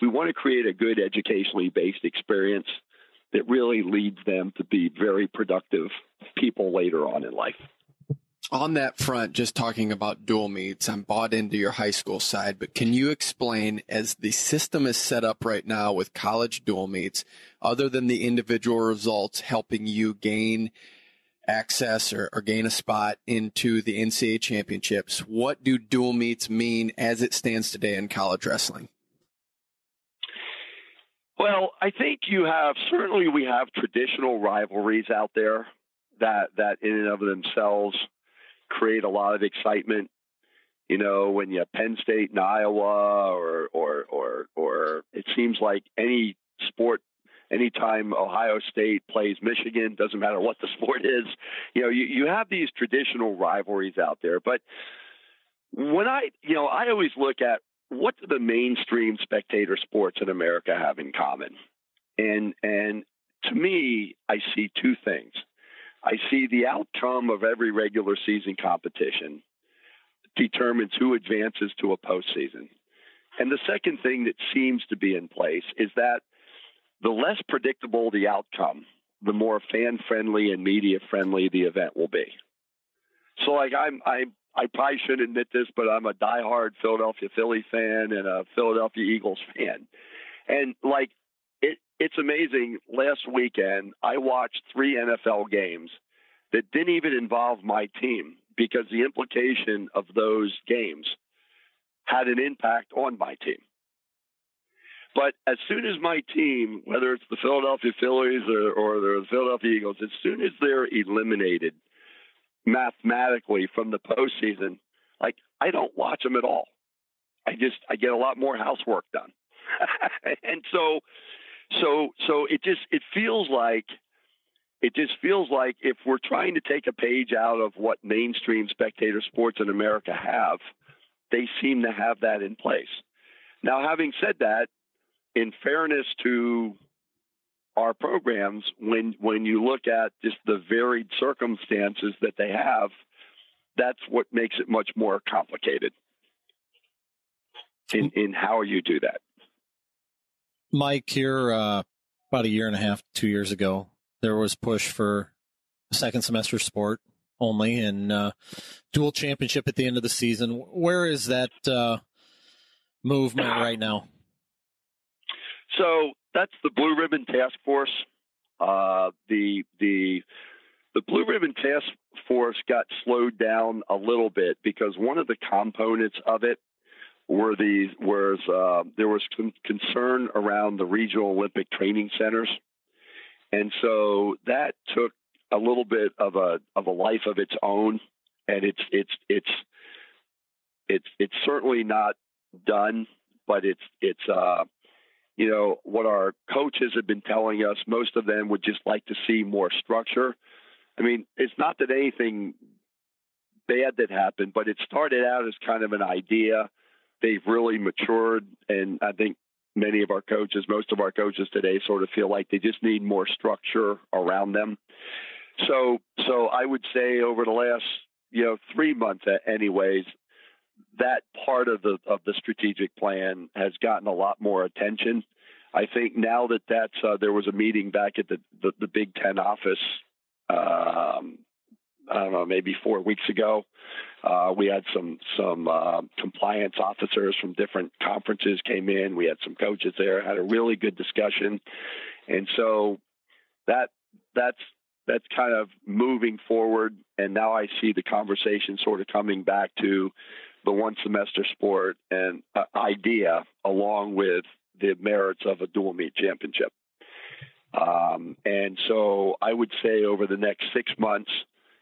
we want to create a good educationally based experience that really leads them to be very productive people later on in life. On that front, just talking about dual meets, I'm bought into your high school side, but can you explain, as the system is set up right now with college dual meets, other than the individual results helping you gain access or gain a spot into the NCAA championships, what do dual meets mean as it stands today in college wrestling? Well, I think we have traditional rivalries out there that in and of themselves create a lot of excitement. You know, when you have Penn State and Iowa, or it seems like any sport, anytime Ohio State plays Michigan, doesn't matter what the sport is, you know, you have these traditional rivalries out there. But when I always look at what do the mainstream spectator sports in America have in common? And to me, I see two things. I see the outcome of every regular season competition determines who advances to a postseason. And the second thing that seems to be in place is that the less predictable the outcome, the more fan-friendly and media-friendly the event will be. So, like, I probably shouldn't admit this, but I'm a diehard Philadelphia Philly fan and a Philadelphia Eagles fan. And, like, it's amazing. Last weekend, I watched 3 NFL games that didn't even involve my team because the implication of those games had an impact on my team. But as soon as my team, whether it's the Philadelphia Phillies or the Philadelphia Eagles, as soon as they're eliminated mathematically from the postseason, like, I don't watch them at all. I get a lot more housework done. And so it feels like if we're trying to take a page out of what mainstream spectator sports in America have, they seem to have that in place. Now, having said that, in fairness to our programs, when you look at just the varied circumstances that they have, that's what makes it much more complicated in how you do that. Mike, here about a year and a half, 2 years ago, there was push for second semester sport only and dual championship at the end of the season. Where is that movement right now? So that's the Blue Ribbon Task Force. The Blue Ribbon Task Force got slowed down a little bit because one of the components of it there was some concern around the regional Olympic training centers, and so that took a little bit of a life of its own, and it's certainly not done, but it's you know, what our coaches have been telling us, most of them would just like to see more structure. I mean, it's not that anything bad that happened, but it started out as kind of an idea. They've really matured, and I think most of our coaches today sort of feel like they just need more structure around them. So I would say over the last, 3 months anyways, that part of the strategic plan has gotten a lot more attention. I think now that's there was a meeting back at the Big Ten office, I don't know, maybe 4 weeks ago. We had some compliance officers from different conferences came in. We had some coaches there, had a really good discussion. And so that's kind of moving forward. And now I see the conversation sort of coming back to the one semester sport and idea along with the merits of a dual meet championship. And so I would say over the next 6 months,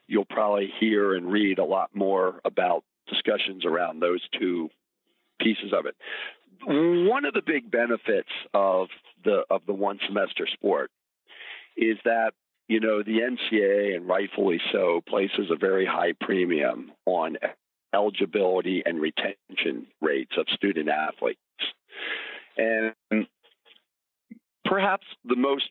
you'll probably hear and read a lot more about discussions around those two pieces of it. One of the big benefits of the one semester sport is that, the NCAA, and rightfully so, places a very high premium on eligibility and retention rates of student athletes. And perhaps the most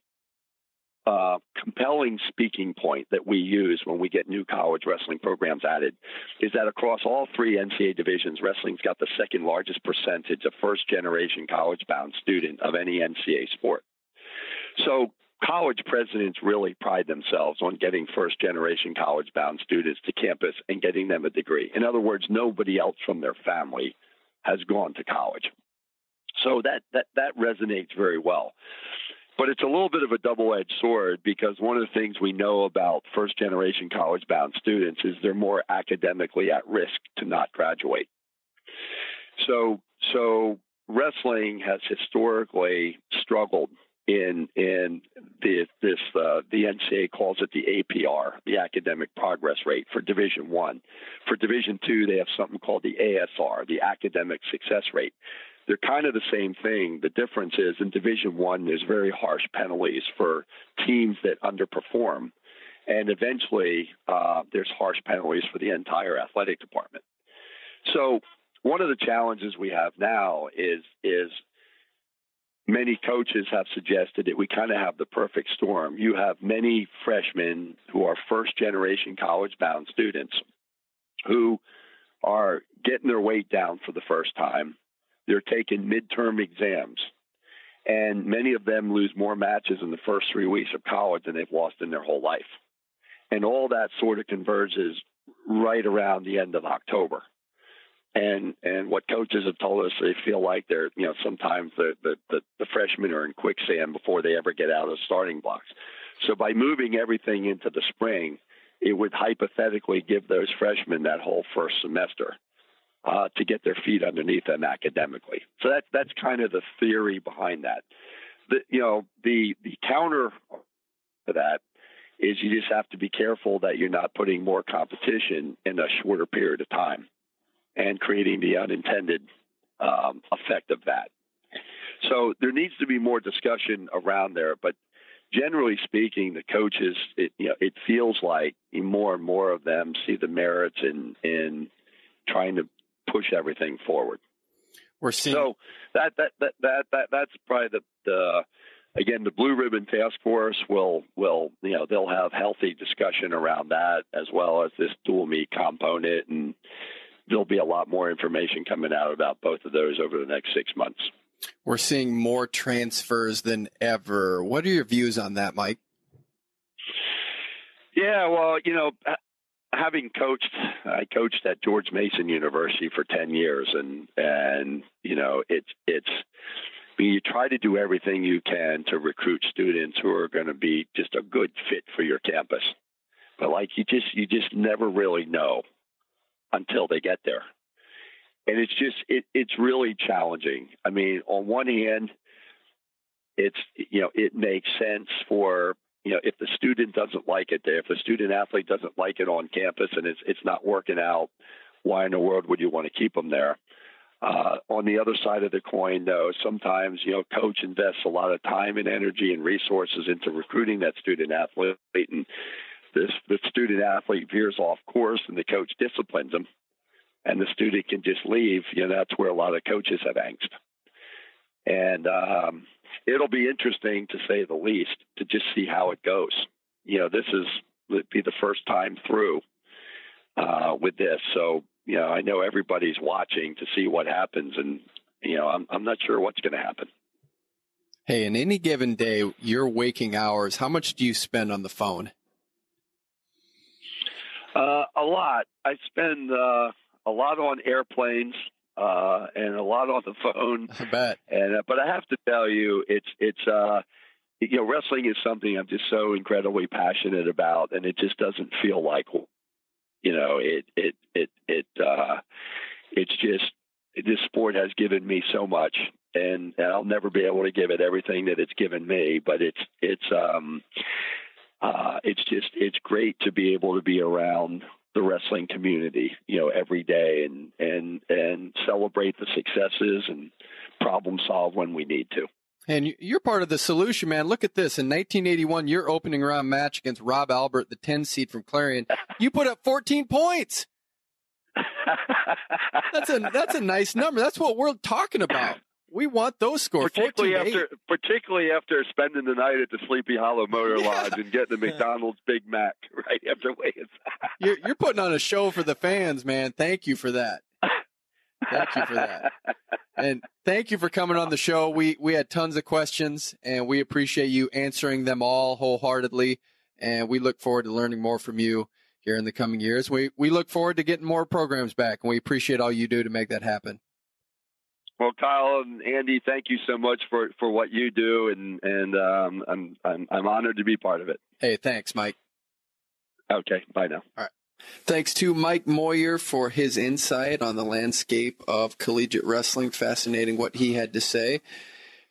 compelling speaking point that we use when we get new college wrestling programs added is that across all 3 NCAA divisions, wrestling's got the second largest percentage of first-generation college-bound student of any NCAA sport. So college presidents really pride themselves on getting first-generation college-bound students to campus and getting them a degree. In other words, nobody else from their family has gone to college. So that resonates very well. But it's a little bit of a double-edged sword because one of the things we know about first-generation college-bound students is they're more academically at risk to not graduate. So wrestling has historically struggled in the NCAA calls it the APR, the academic progress rate for Division I. For Division II, they have something called the ASR, the academic success rate. They're kind of the same thing. The difference is in Division I, there's very harsh penalties for teams that underperform. And eventually, there's harsh penalties for the entire athletic department. So one of the challenges we have now is many coaches have suggested that we kind of have the perfect storm. You have many freshmen who are first-generation college-bound students who are getting their weight down for the first time. They're taking midterm exams, and many of them lose more matches in the first 3 weeks of college than they've lost in their whole life. And all that sort of converges right around the end of October. And what coaches have told us, they feel like they're, sometimes the freshmen are in quicksand before they ever get out of the starting blocks. So by moving everything into the spring, it would hypothetically give those freshmen that whole first semester to get their feet underneath them academically. So that's kind of the theory behind that. The counter to that is you just have to be careful that you're not putting more competition in a shorter period of time and creating the unintended effect of that. So there needs to be more discussion around there, but generally speaking, the coaches, it feels like more and more of them see the merits in trying to push everything forward. We're seeing so that's probably the Blue Ribbon Task Force will they'll have healthy discussion around that, as well as this dual meet component, and there'll be a lot more information coming out about both of those over the next 6 months. We're seeing more transfers than ever. What are your views on that, Mike? Yeah, well, having I coached at George Mason University for 10 years, and it's you try to do everything you can to recruit students who are going to be just a good fit for your campus. But you just never really know until they get there. And it's really challenging. I mean, on one hand, it makes sense for, if the student doesn't like it there, if the student athlete doesn't like it on campus and it's not working out, why in the world would you want to keep them there? On the other side of the coin, though, sometimes, coach invests a lot of time and energy and resources into recruiting that student athlete, and the student athlete veers off course and the coach disciplines them, and the student can just leave. That's where a lot of coaches have angst. And it'll be interesting, to say the least, to just see how it goes. This would be the first time through with this. So, I know everybody's watching to see what happens, and, I'm not sure what's going to happen. Hey, in any given day, your waking hours, how much do you spend on the phone? A lot. I spend a lot on airplanes and a lot on the phone. I bet. But I have to tell you, it's wrestling is something I'm just so incredibly passionate about, and it just doesn't feel like, it's just, this sport has given me so much, and I'll never be able to give it everything that it's given me, but it's great to be able to be around the wrestling community, every day and celebrate the successes and problem solve when we need to. And you're part of the solution, man. Look at this. In 1981, your opening round match against Rob Albert, the 10 seed from Clarion, you put up 14 points. That's a nice number. That's what we're talking about. We want those scores. Particularly after spending the night at the Sleepy Hollow Motor Lodge and getting the McDonald's Big Mac right after weighing. You're putting on a show for the fans, man. Thank you for that. Thank you for that. And thank you for coming on the show. We had tons of questions, and we appreciate you answering them all wholeheartedly. And we look forward to learning more from you here in the coming years. We look forward to getting more programs back, and we appreciate all you do to make that happen. Well, Kyle and Andy, thank you so much for what you do, and I'm honored to be part of it. Hey, thanks, Mike. Okay, bye now. All right. Thanks to Mike Moyer for his insight on the landscape of collegiate wrestling. Fascinating what he had to say.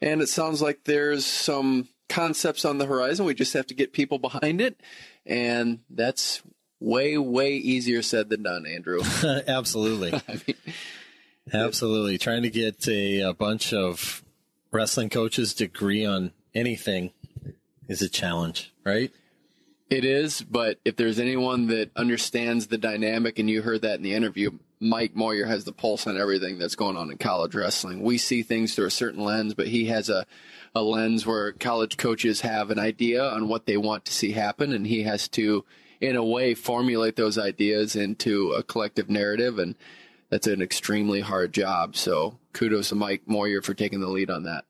and it sounds like there's some concepts on the horizon. We just have to get people behind it, and that's way, way easier said than done, Andrew. Absolutely. Absolutely. Trying to get a bunch of wrestling coaches to agree on anything is a challenge, right? It is, but if there's anyone that understands the dynamic, and you heard that in the interview, Mike Moyer has the pulse on everything that's going on in college wrestling. We see things through a certain lens, but he has a lens where college coaches have an idea on what they want to see happen, and he has to, in a way, formulate those ideas into a collective narrative, and that's an extremely hard job. So kudos to Mike Moyer for taking the lead on that.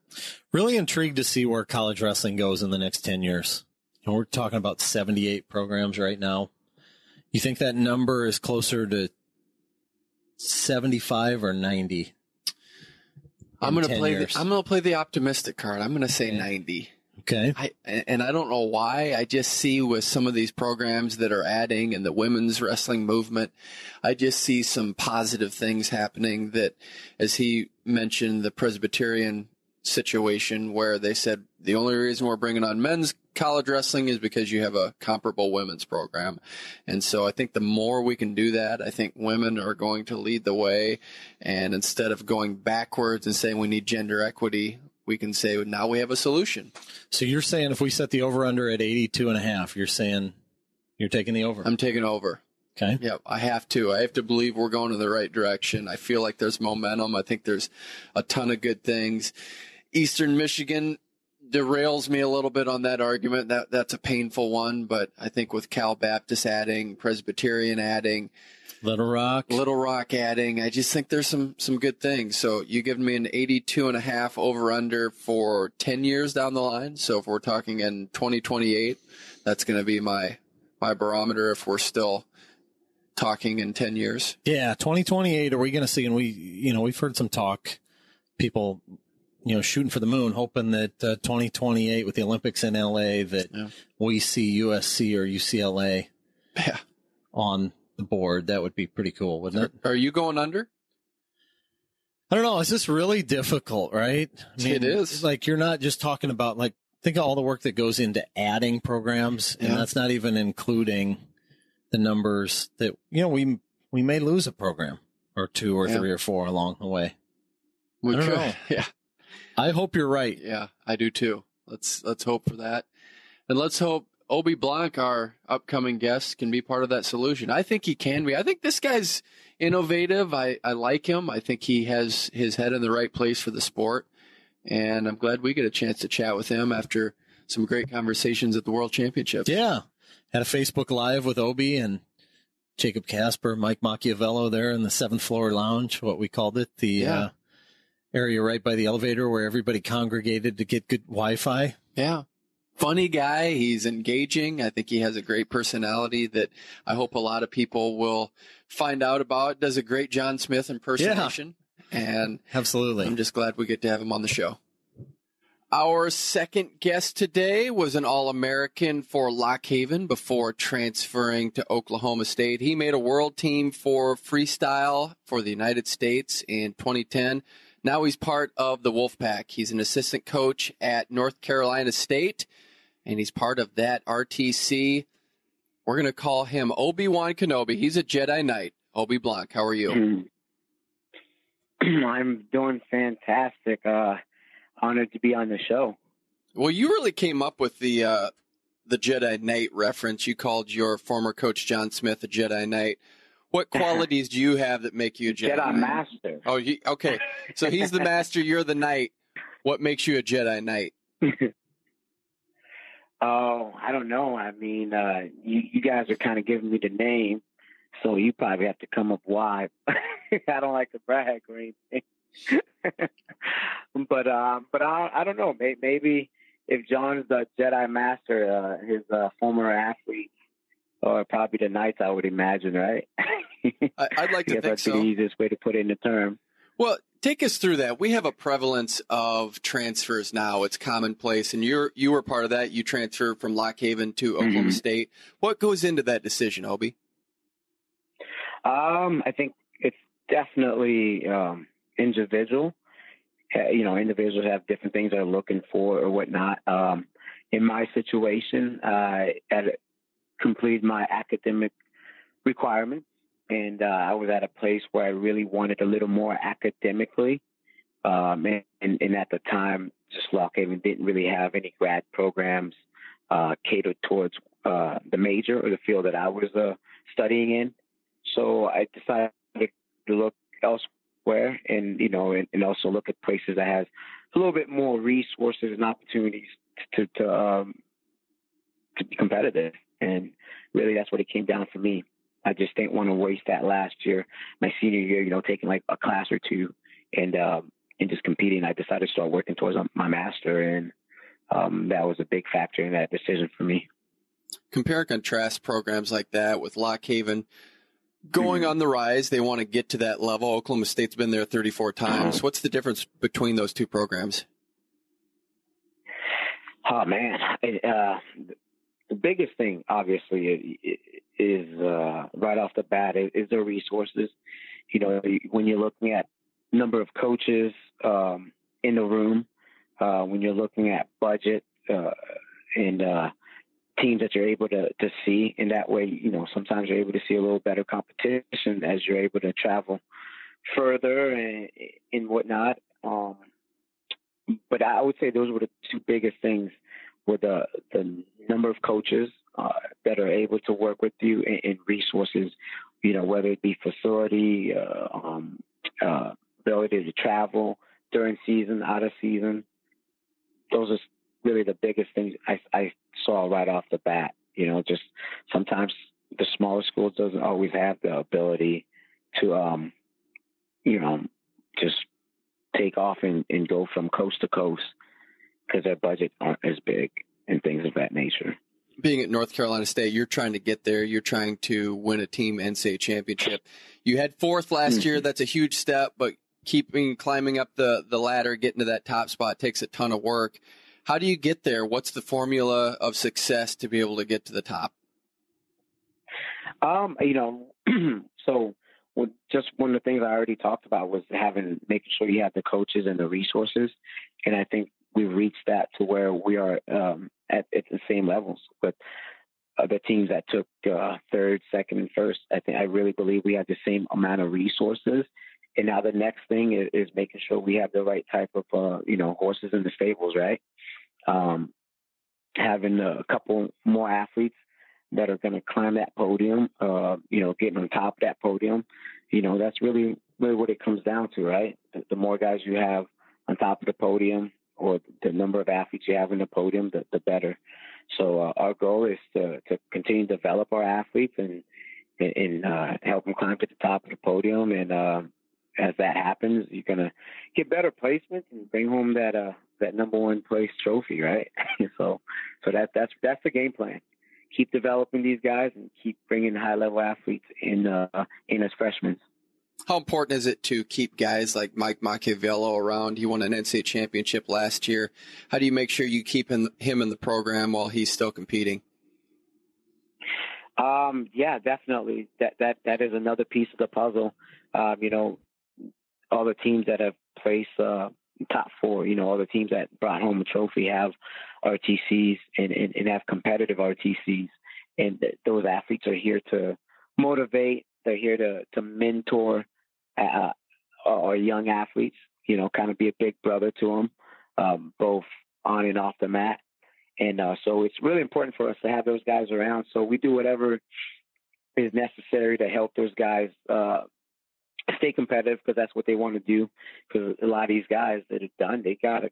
Really intrigued to see where college wrestling goes in the next 10 years. And we're talking about 78 programs right now. You think that number is closer to 75 or 90? I'm going to play the optimistic card. I'm going to say 90. Okay. I don't know why. I just see with some of these programs that are adding and the women's wrestling movement, I just see some positive things happening that, as he mentioned, the Presbyterian situation where they said the only reason we're bringing on men's college wrestling is because you have a comparable women's program. And so I think the more we can do that, I think women are going to lead the way. And instead of going backwards and saying we need gender equity, we can say now we have a solution. So you're saying if we set the over-under at 82.5, you're saying you're taking the over? I'm taking over. Okay. Yep, I have to. I have to believe we're going in the right direction. I feel like there's momentum. I think there's a ton of good things. Eastern Michigan derails me a little bit on that argument. That's a painful one, but I think with Cal Baptist adding, Presbyterian adding, Little Rock adding, I just think there's some good things. So you giving me an 82.5 over-under for 10 years down the line. So if we're talking in 2028, that's going to be my barometer if we're still talking in 10 years. Yeah, 2028, are we going to see, and we've heard some talk, people shooting for the moon, hoping that 2028 with the Olympics in LA that we see USC or UCLA on the board. That would be pretty cool, wouldn't it? Are you going under? I don't know. It's just really difficult, right? I mean, it is. Like, you're not just talking about, like, think of all the work that goes into adding programs, and that's not even including the numbers that, we may lose a program or two or three or four along the way. I don't know. Yeah. I hope you're right. Yeah, I do too. Let's hope for that. And let's hope Obe Blanc, our upcoming guest, can be part of that solution. I think he can be. I think this guy's innovative. I like him. I think he has his head in the right place for the sport. And I'm glad we get a chance to chat with him after some great conversations at the World Championships. Yeah. Had a Facebook Live with Obe and Jacob Casper, Mike Machiavello there in the 7th floor lounge, what we called it, the area right by the elevator where everybody congregated to get good Wi-Fi. Yeah. Funny guy. He's engaging. I think he has a great personality that I hope a lot of people will find out about. Does a great John Smith impersonation. Yeah. And absolutely. I'm just glad we get to have him on the show. Our second guest today was an All-American for Lock Haven before transferring to Oklahoma State. He made a world team for freestyle for the United States in 2010. Now he's part of the Wolfpack. He's an assistant coach at North Carolina State, and he's part of that RTC. We're going to call him Obi-Wan Kenobi. He's a Jedi Knight. Obe Blanc, how are you? I'm doing fantastic. Honored to be on the show. Well, you really came up with the Jedi Knight reference. You called your former coach John Smith a Jedi Knight. What qualities do you have that make you a Jedi Knight? Master. Oh, okay. So he's the master, you're the knight. What makes you a Jedi Knight? Oh, I don't know. I mean, you guys are kind of giving me the name, so you probably have to come up why. I don't like to brag or anything. but I don't know. Maybe if John's the Jedi Master, his former athlete, or probably the Knights, I would imagine, right? I'd like to think that's so. the easiest way to put it in the term. Well, take us through that. We have a prevalence of transfers now. It's commonplace, and you were part of that. You transferred from Lock Haven to Oklahoma State. What goes into that decision, Obe? I think it's definitely individual. individuals have different things they're looking for or whatnot. In my situation, I had completed my academic requirements, and I was at a place where I really wanted a little more academically. And at the time, just Lock Haven didn't really have any grad programs catered towards the major or the field that I was studying in. So I decided to look elsewhere, and also look at places that has a little bit more resources and opportunities to be competitive. And really, that's what it came down for me. I just didn't want to waste that last year, my senior year, taking like a class or two and just competing. I decided to start working towards my master, and that was a big factor in that decision for me. Compare and contrast programs like that with Lock Haven going on the rise. They want to get to that level. Oklahoma State's been there 34 times. What's the difference between those two programs? Oh, man. The biggest thing, obviously, is right off the bat is the resources. When you're looking at number of coaches in the room, when you're looking at budget and teams that you're able to see in that way, sometimes you're able to see a little better competition as you're able to travel further and whatnot. But I would say those were the two biggest things, with the number of coaches that are able to work with you and resources, whether it be facility, ability to travel during season, out of season. Those are really the biggest things I saw right off the bat. Just sometimes the smaller schools doesn't always have the ability to, just take off and go from coast to coast because their budgets aren't as big and things of that nature. Being at North Carolina State, you're trying to get there. You're trying to win a team NCAA championship. You had fourth last year. That's a huge step, but climbing up the ladder, getting to that top spot takes a ton of work. How do you get there? What's the formula of success to be able to get to the top? So just one of the things I already talked about was making sure you have the coaches and the resources. And I think we've reached that to where we are at the same levels with the teams that took third, second, and first. I really believe we have the same amount of resources. And now the next thing is making sure we have the right type of, horses in the stables, right? Having a couple more athletes that are going to climb that podium, getting on top of that podium, that's really, really what it comes down to, right? The more guys you have on top of the podium, or the number of athletes you have in the podium, the better. So our goal is to continue to develop our athletes and help them climb to the top of the podium. And as that happens, you're going to get better placements and bring home that number one place trophy, right? so that's the game plan. Keep developing these guys and keep bringing high-level athletes in as freshmen. How important is it to keep guys like Mike Machiavello around? He won an NCAA championship last year. How do you make sure you keep him in the program while he's still competing? Yeah, definitely. That is another piece of the puzzle. All the teams that have placed top four, all the teams that brought home a trophy have RTCs and have competitive RTCs. And those athletes are here to motivate. They're here to mentor our young athletes, kind of be a big brother to them, both on and off the mat. And so it's really important for us to have those guys around. So we do whatever is necessary to help those guys stay competitive, because that's what they want to do. Because a lot of these guys that have done, they got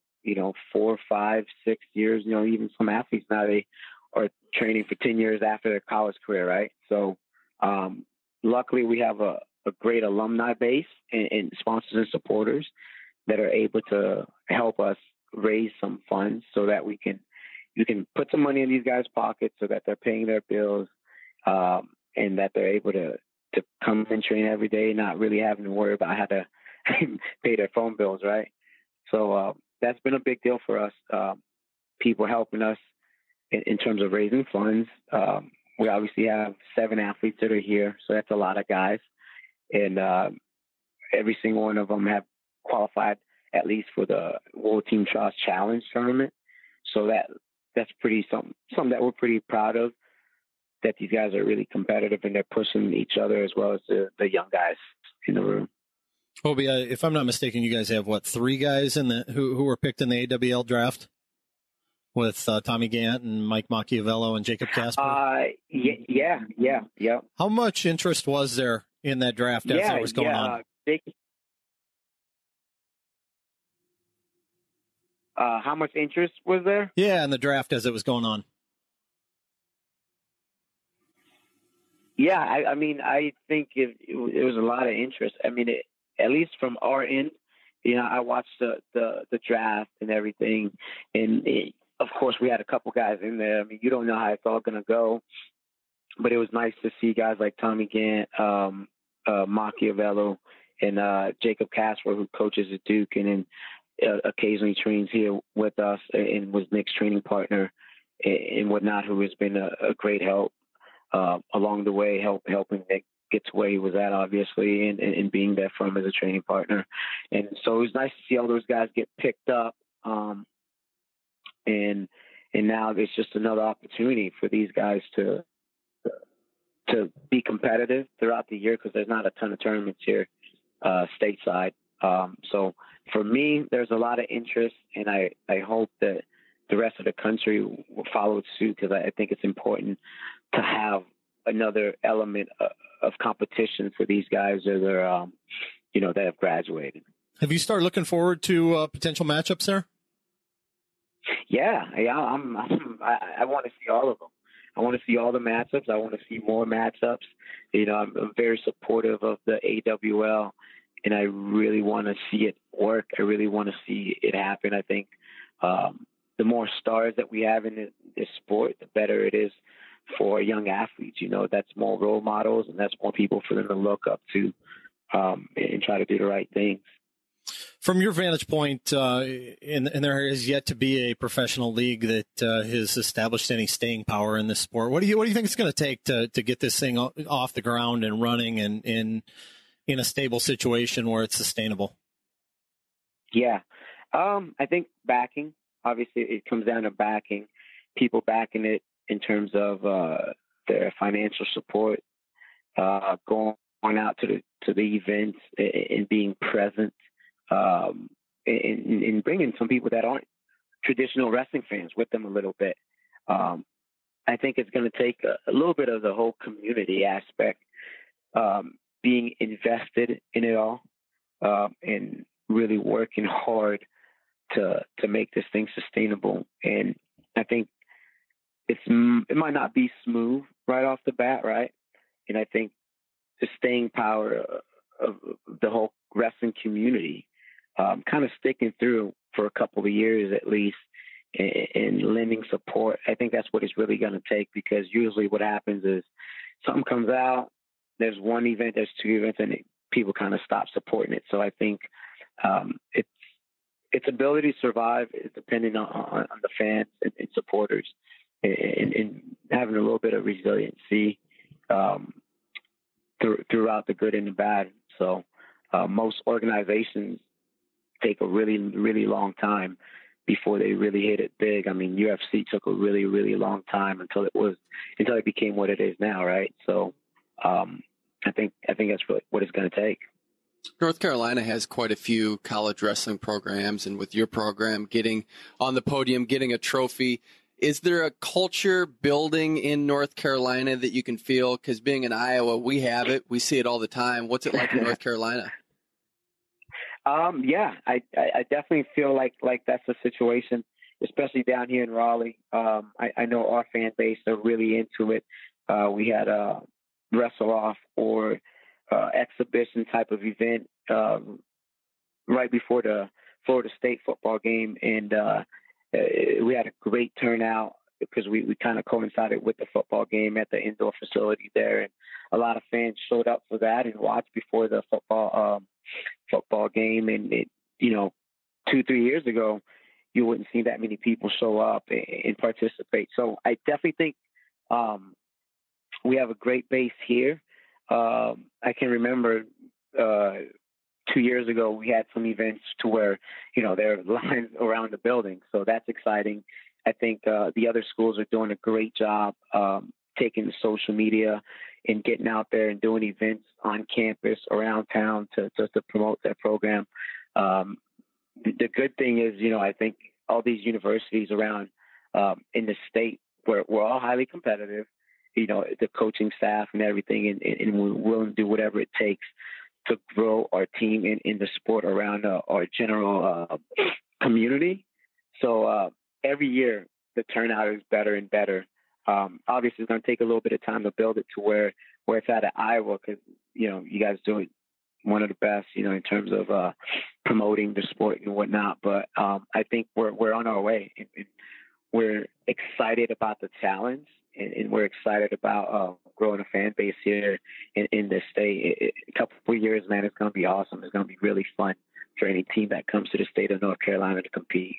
4, 5, 6 years. Even some athletes now, they are training for 10 years after their college career, right? So luckily, we have a great alumni base and sponsors and supporters that are able to help us raise some funds so that you can put some money in these guys' pockets so that they're paying their bills, and that they're able to come and train every day, not really having to worry about how to pay their phone bills, right? So that's been a big deal for us. People helping us in terms of raising funds. We obviously have 7 athletes that are here, so that's a lot of guys. And every single one of them have qualified at least for the World Team Trials Challenge tournament. So that's pretty something that we're pretty proud of, that these guys are really competitive and they're pushing each other as well as the young guys in the room. Obe, if I'm not mistaken, you guys have, 3 guys who were picked in the AWL draft with Tommy Gant and Mike Machiavello and Jacob Casper? Yeah. How much interest was there in that draft as that was going on? How much interest was there? Yeah, in the draft as it was going on. Yeah, I think it was a lot of interest. At least from our end, I watched the draft and everything, and of course we had a couple guys in there. You don't know how it's all going to go, but it was nice to see guys like Tommy Gant, Machiavello, and Jacob Casper, who coaches at Duke and then occasionally trains here with us and was Nick's training partner and whatnot, who has been a great help along the way, helping Nick get to where he was at, obviously, and being there for him as a training partner. And so it was nice to see all those guys get picked up. And now it's just another opportunity for these guys to be competitive throughout the year, because there's not a ton of tournaments here stateside. So for me, there's a lot of interest, and I hope that the rest of the country will follow suit, because I think it's important to have another element of competition for these guys that are, that have graduated. Have you started looking forward to potential matchups there? Yeah. I want to see all of them. I want to see all the matchups. I want to see more matchups. I'm very supportive of the AWL, and I really want to see it work. I really want to see it happen. I think the more stars that we have in this sport, the better it is for young athletes. That's more role models, and that's more people for them to look up to and try to do the right things. From your vantage point, and there has yet to be a professional league that has established any staying power in this sport. What do you think it's going to take to get this thing off the ground and running and in a stable situation where it's sustainable? Yeah, I think backing. Obviously, it comes down to backing, people backing it in terms of their financial support, going out to the events and being present. And bringing some people that aren't traditional wrestling fans with them a little bit. I think it's going to take a little bit of the whole community aspect, being invested in it all, and really working hard to make this thing sustainable. And I think it might not be smooth right off the bat, right? And I think the staying power of the whole wrestling community, kind of sticking through for a couple of years at least, and lending support. I think that's what it's really going to take, because usually what happens is something comes out, there's one event, there's 2 events, and people kind of stop supporting it. So I think its ability to survive is dependent on the fans and supporters, and having a little bit of resiliency throughout the good and the bad. So most organizations take a really, really long time before they really hit it big. UFC took a really, really long time until it became what it is now, right? So I think that's really what it's going to take. North Carolina has quite a few college wrestling programs, and with your program getting on the podium, getting a trophy, is there a culture building in North Carolina that you can feel? Because being in Iowa, we have it. We see it all the time. What's it like in North Carolina? Yeah, I definitely feel like that's the situation, especially down here in Raleigh. I know our fan base are really into it. We had a wrestle off or exhibition type of event right before the Florida State football game, and we had a great turnout because we kind of coincided with the football game at the indoor facility there, and a lot of fans showed up for that and watched before the football game. And 2-3 years ago, you wouldn't see that many people show up and participate. So I definitely think we have a great base here. I can remember 2 years ago, we had some events to where, there are lines around the building. So that's exciting. I think the other schools are doing a great job taking the social media and getting out there and doing events on campus, around town to promote their program. The good thing is, I think all these universities around in the state, we're all highly competitive, the coaching staff and everything, and we're willing to do whatever it takes to grow our team in the sport around our general community. So every year the turnout is better and better. Obviously, it's going to take a little bit of time to build it to where it's at Iowa, because you guys do it one of the best, in terms of promoting the sport and whatnot. But I think we're on our way, and we're excited about the challenge, and we're excited about growing a fan base here in this state. A couple of years, man, it's going to be awesome. It's going to be really fun for any team that comes to the state of North Carolina to compete.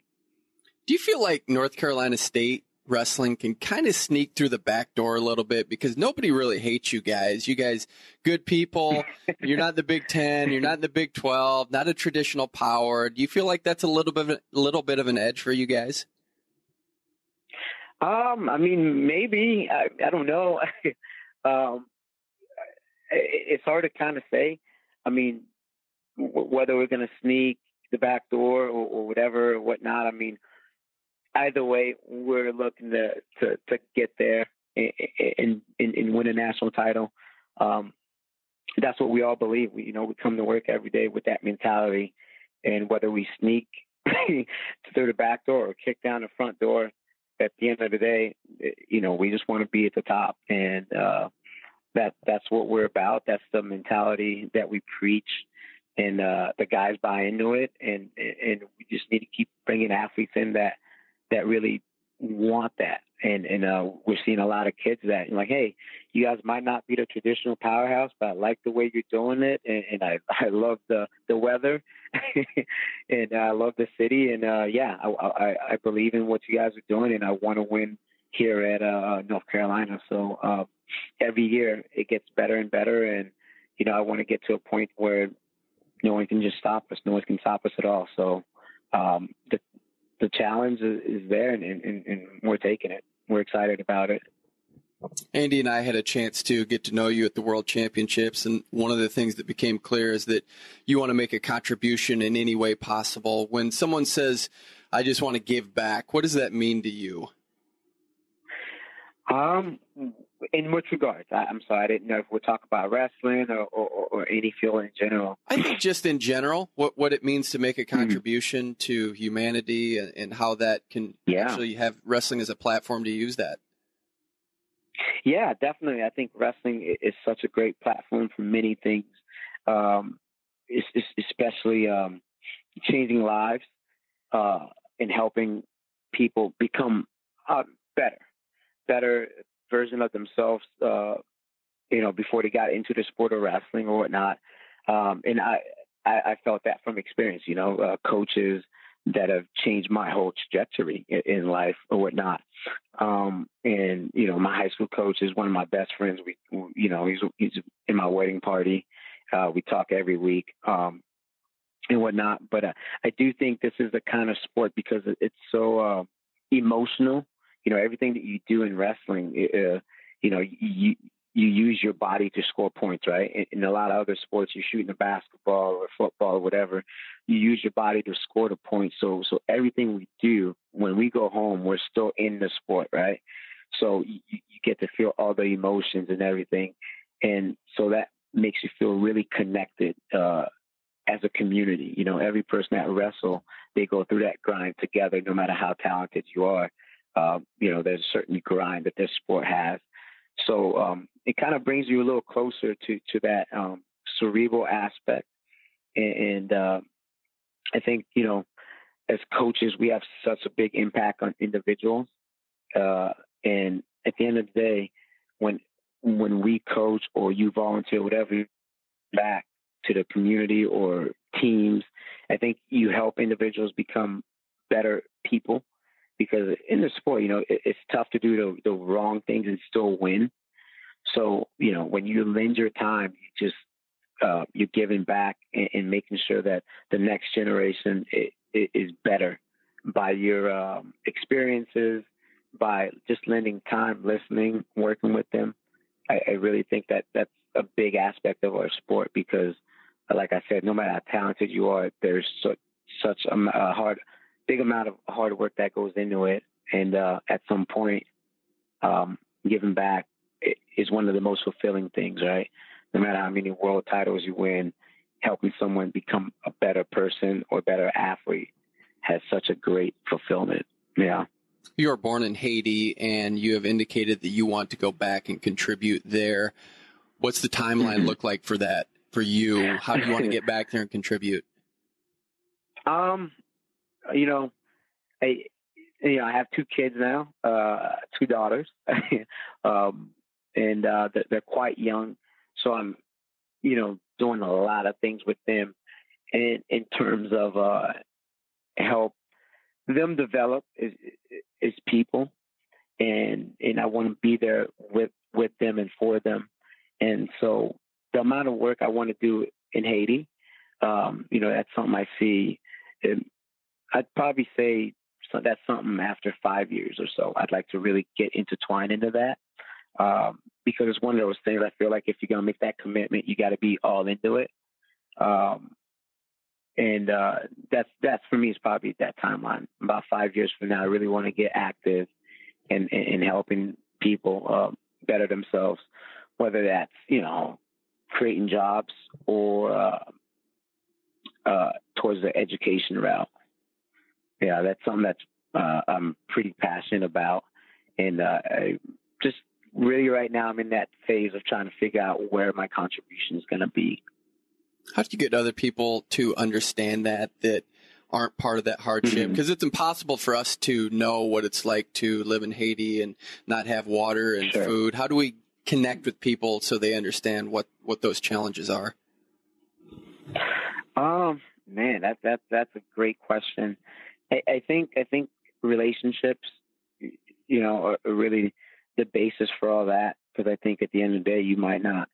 Do you feel like North Carolina State wrestling can kind of sneak through the back door a little bit, because nobody really hates you guys? You guys, good people. You're not the Big Ten. You're not in the Big 12. Not a traditional power. Do you feel like that's a little bit of an edge for you guys? I mean, maybe. I don't know. It's hard to kind of say. I mean, whether we're going to sneak the back door or whatever or whatnot. I mean, either way, we're looking to get there and win a national title. That's what we all believe. We come to work every day with that mentality, and whether we sneak through the back door or kick down the front door, at the end of the day, we just want to be at the top, and that's what we're about. That's the mentality that we preach, and the guys buy into it, and we just need to keep bringing athletes in that really want that. And we're seeing a lot of kids that like, hey, you guys might not be the traditional powerhouse, but I like the way you're doing it. And I love the weather and I love the city. And I believe in what you guys are doing, and I want to win here at North Carolina. So every year it gets better and better. And, I want to get to a point where no one can just stop us. No one can stop us at all. So the challenge is there, and we're taking it. We're excited about it. Andy and I had a chance to get to know you at the World Championships, and one of the things that became clear is that you want to make a contribution in any way possible. When someone says, I just want to give back, what does that mean to you? In which regards? I'm sorry, I didn't know if we're talking about wrestling or any field in general. I think just in general, what it means to make a contribution to humanity, and how that can actually have wrestling as a platform to use that. Yeah, definitely. I think wrestling is such a great platform for many things, especially changing lives and helping people become better version of themselves, before they got into the sport of wrestling or whatnot. And I felt that from experience, coaches that have changed my whole trajectory in life or whatnot. And, my high school coach is one of my best friends. He's in my wedding party. We talk every week and whatnot. But I do think this is the kind of sport, because it's so emotional. Everything that you do in wrestling, you use your body to score points, right? In a lot of other sports, you're shooting a basketball or football or whatever, you use your body to score the points. So everything we do, when we go home, we're still in the sport, right? So you get to feel all the emotions and everything. And so that makes you feel really connected as a community. Every person that wrestle, they go through that grind together, no matter how talented you are. There's a certain grind that this sport has. So it kind of brings you a little closer to that cerebral aspect. And I think, as coaches, we have such a big impact on individuals. And at the end of the day, when we coach or you volunteer, whatever, back to the community or teams, I think you help individuals become better people. Because in the sport, it's tough to do the wrong things and still win. So, when you lend your time, you just you're giving back and making sure that the next generation is better by your experiences, by just lending time, listening, working with them. I really think that that's a big aspect of our sport because, like I said, no matter how talented you are, there's such a big amount of hard work that goes into it. And at some point, giving back is one of the most fulfilling things, right? No matter how many world titles you win, helping someone become a better person or better athlete has such a great fulfillment. Yeah. You were born in Haiti, and you have indicated that you want to go back and contribute there. What's the timeline look like for that for you? How do you want to get back there and contribute? I have 2 kids now, 2 daughters, and they're quite young. So I'm, doing a lot of things with them in terms of help them develop as people, and I want to be there with them and for them. And so the amount of work I want to do in Haiti, that's something I see. I'd probably say that's something after 5 years or so. I'd like to really get intertwined into that because it's one of those things I feel like if you're going to make that commitment, you got to be all into it. And that's for me is probably that timeline. About 5 years from now, I really want to get active and helping people better themselves, whether that's, creating jobs or towards the education route. Yeah, that's something that's I'm pretty passionate about. And I just really right now I'm in that phase of trying to figure out where my contribution is going to be. How do you get other people to understand that aren't part of that hardship? Because it's impossible for us to know what it's like to live in Haiti and not have water and food. How do we connect with people so they understand what those challenges are? Man, that's a great question. I think relationships, are really the basis for all that. Because I think at the end of the day, you might not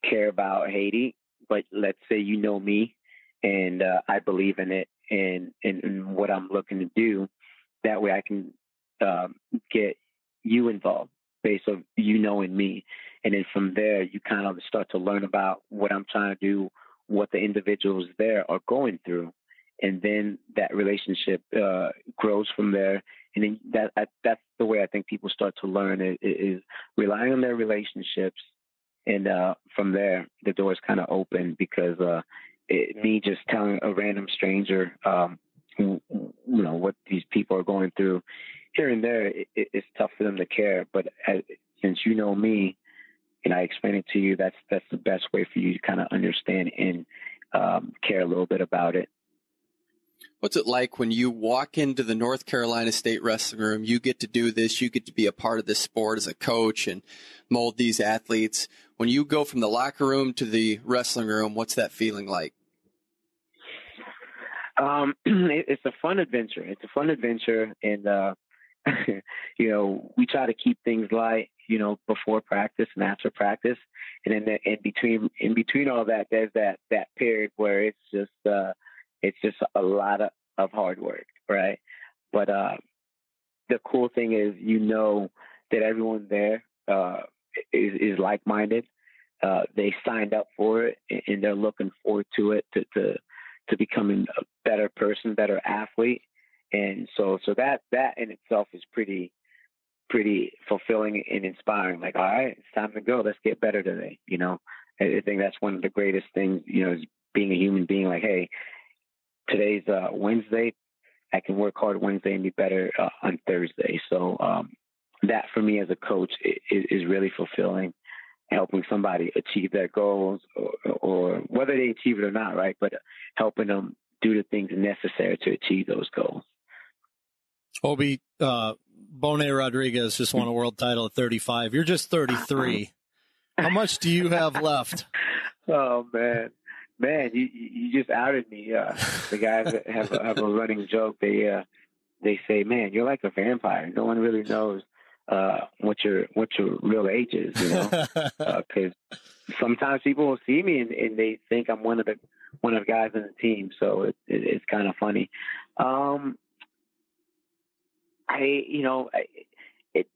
care about Haiti, but let's say you know me, and I believe in it and what I'm looking to do. That way, I can get you involved based on you knowing me, and then from there, you kind of start to learn about what I'm trying to do, what the individuals there are going through. And then that relationship grows from there. And then that's the way I think people start to learn is relying on their relationships. And from there, the doors kind of open because me just telling a random stranger, what these people are going through here and there, it's tough for them to care. But since you know me and I explain it to you, that's the best way for you to kind of understand and care a little bit about it. What's it like when you walk into the North Carolina State Wrestling Room? You get to do this. You get to be a part of this sport as a coach and mold these athletes. When you go from the locker room to the wrestling room, what's that feeling like? It's a fun adventure. And, we try to keep things light, before practice and after practice. And then in between all that, there's that period where it's just a lot of hard work, right? But the cool thing is, that everyone there is like-minded. They signed up for it, and they're looking forward to it to becoming a better person, better athlete. And so that in itself is pretty fulfilling and inspiring. Like, all right, it's time to go. Let's get better today. I think that's one of the greatest things, is being a human being. Like, hey, today's Wednesday. I can work hard Wednesday and be better on Thursday. So that for me as a coach is really fulfilling, helping somebody achieve their goals or whether they achieve it or not, right? But helping them do the things necessary to achieve those goals. Obe, Bonet Rodriguez just won a world title at 35. You're just 33. How much do you have left? Oh, man, you just outed me. The guys that have a running joke. They say, man, you're like a vampire. No one really knows what your real age is, you know, because sometimes people will see me and they think I'm one of the guys in the team. So it's kind of funny.